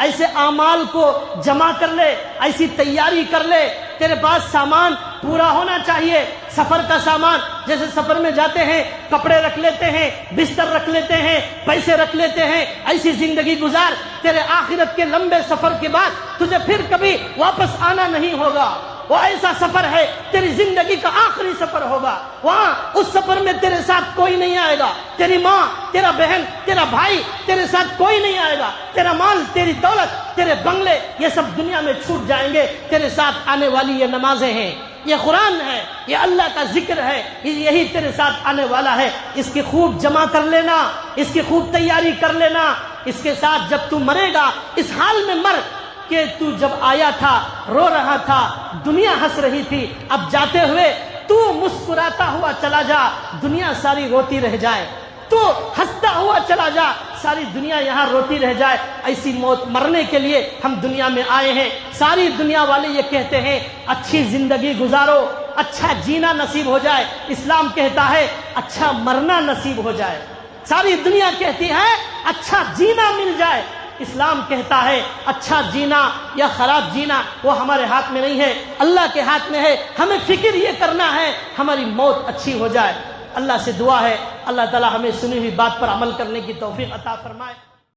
ایسے اعمال کو جمع کر لے، ایسی تیاری کر لے، تیرے پاس سامان پورا ہونا چاہیے، سفر کا سامان، جیسے سفر میں جاتے ہیں کپڑے رکھ لیتے ہیں، بستر رکھ لیتے ہیں، پیسے رکھ لیتے ہیں، ایسی زندگی گزار، تیرے آخرت کے لمبے سفر کے بعد تجھے پھر کبھی واپس آنا نہیں ہوگا۔ وہ ایسا سفر ہے تیری زندگی کا آخری سفر ہوگا. وہاں اس سفر میں تیرے ساتھ کوئی نہیں آئے گا. تیری ماں، تیرا بہن، تیرا بھائی، تیرے ساتھ کوئی نہیں آئے گا. تیرا مال، تیری دولت، تیرے بنگلے، یہ سب دنیا میں چھوٹ جائیں گے. تیرے ساتھ آنے والی یہ نمازیں ہیں، یہ قرآن ہے، یہ اللہ کا ذکر ہے، یہی تیرے ساتھ آنے والا ہے. اس کی خوب جمع کر لینا، اس کی خوب تیاری کر لینا. اس کے ساتھ جب تو مرے گا اس حال میں مر کہ تو جب آیا تھا رو رہا تھا، دنیا ہنس رہی تھی، اب جاتے ہوئے تو مسکراتا ہوا چلا جا، دنیا ساری روتی رہ جائے. تو ہنستا ہوا چلا جا، ساری دنیا یہاں روتی رہ جائے. ایسی موت مرنے کے لیے ہم دنیا میں آئے ہیں. ساری دنیا والے یہ کہتے ہیں اچھی زندگی گزارو، اچھا جینا نصیب ہو جائے. اسلام کہتا ہے اچھا مرنا نصیب ہو جائے. ساری دنیا کہتی ہے اچھا جینا مل جائے. اسلام کہتا ہے اچھا جینا یا خراب جینا وہ ہمارے ہاتھ میں نہیں ہے، اللہ کے ہاتھ میں ہے. ہمیں فکر یہ کرنا ہے ہماری موت اچھی ہو جائے. اللہ سے دعا ہے اللہ تعالی ہمیں سنی ہوئی بات پر عمل کرنے کی توفیق عطا فرمائے.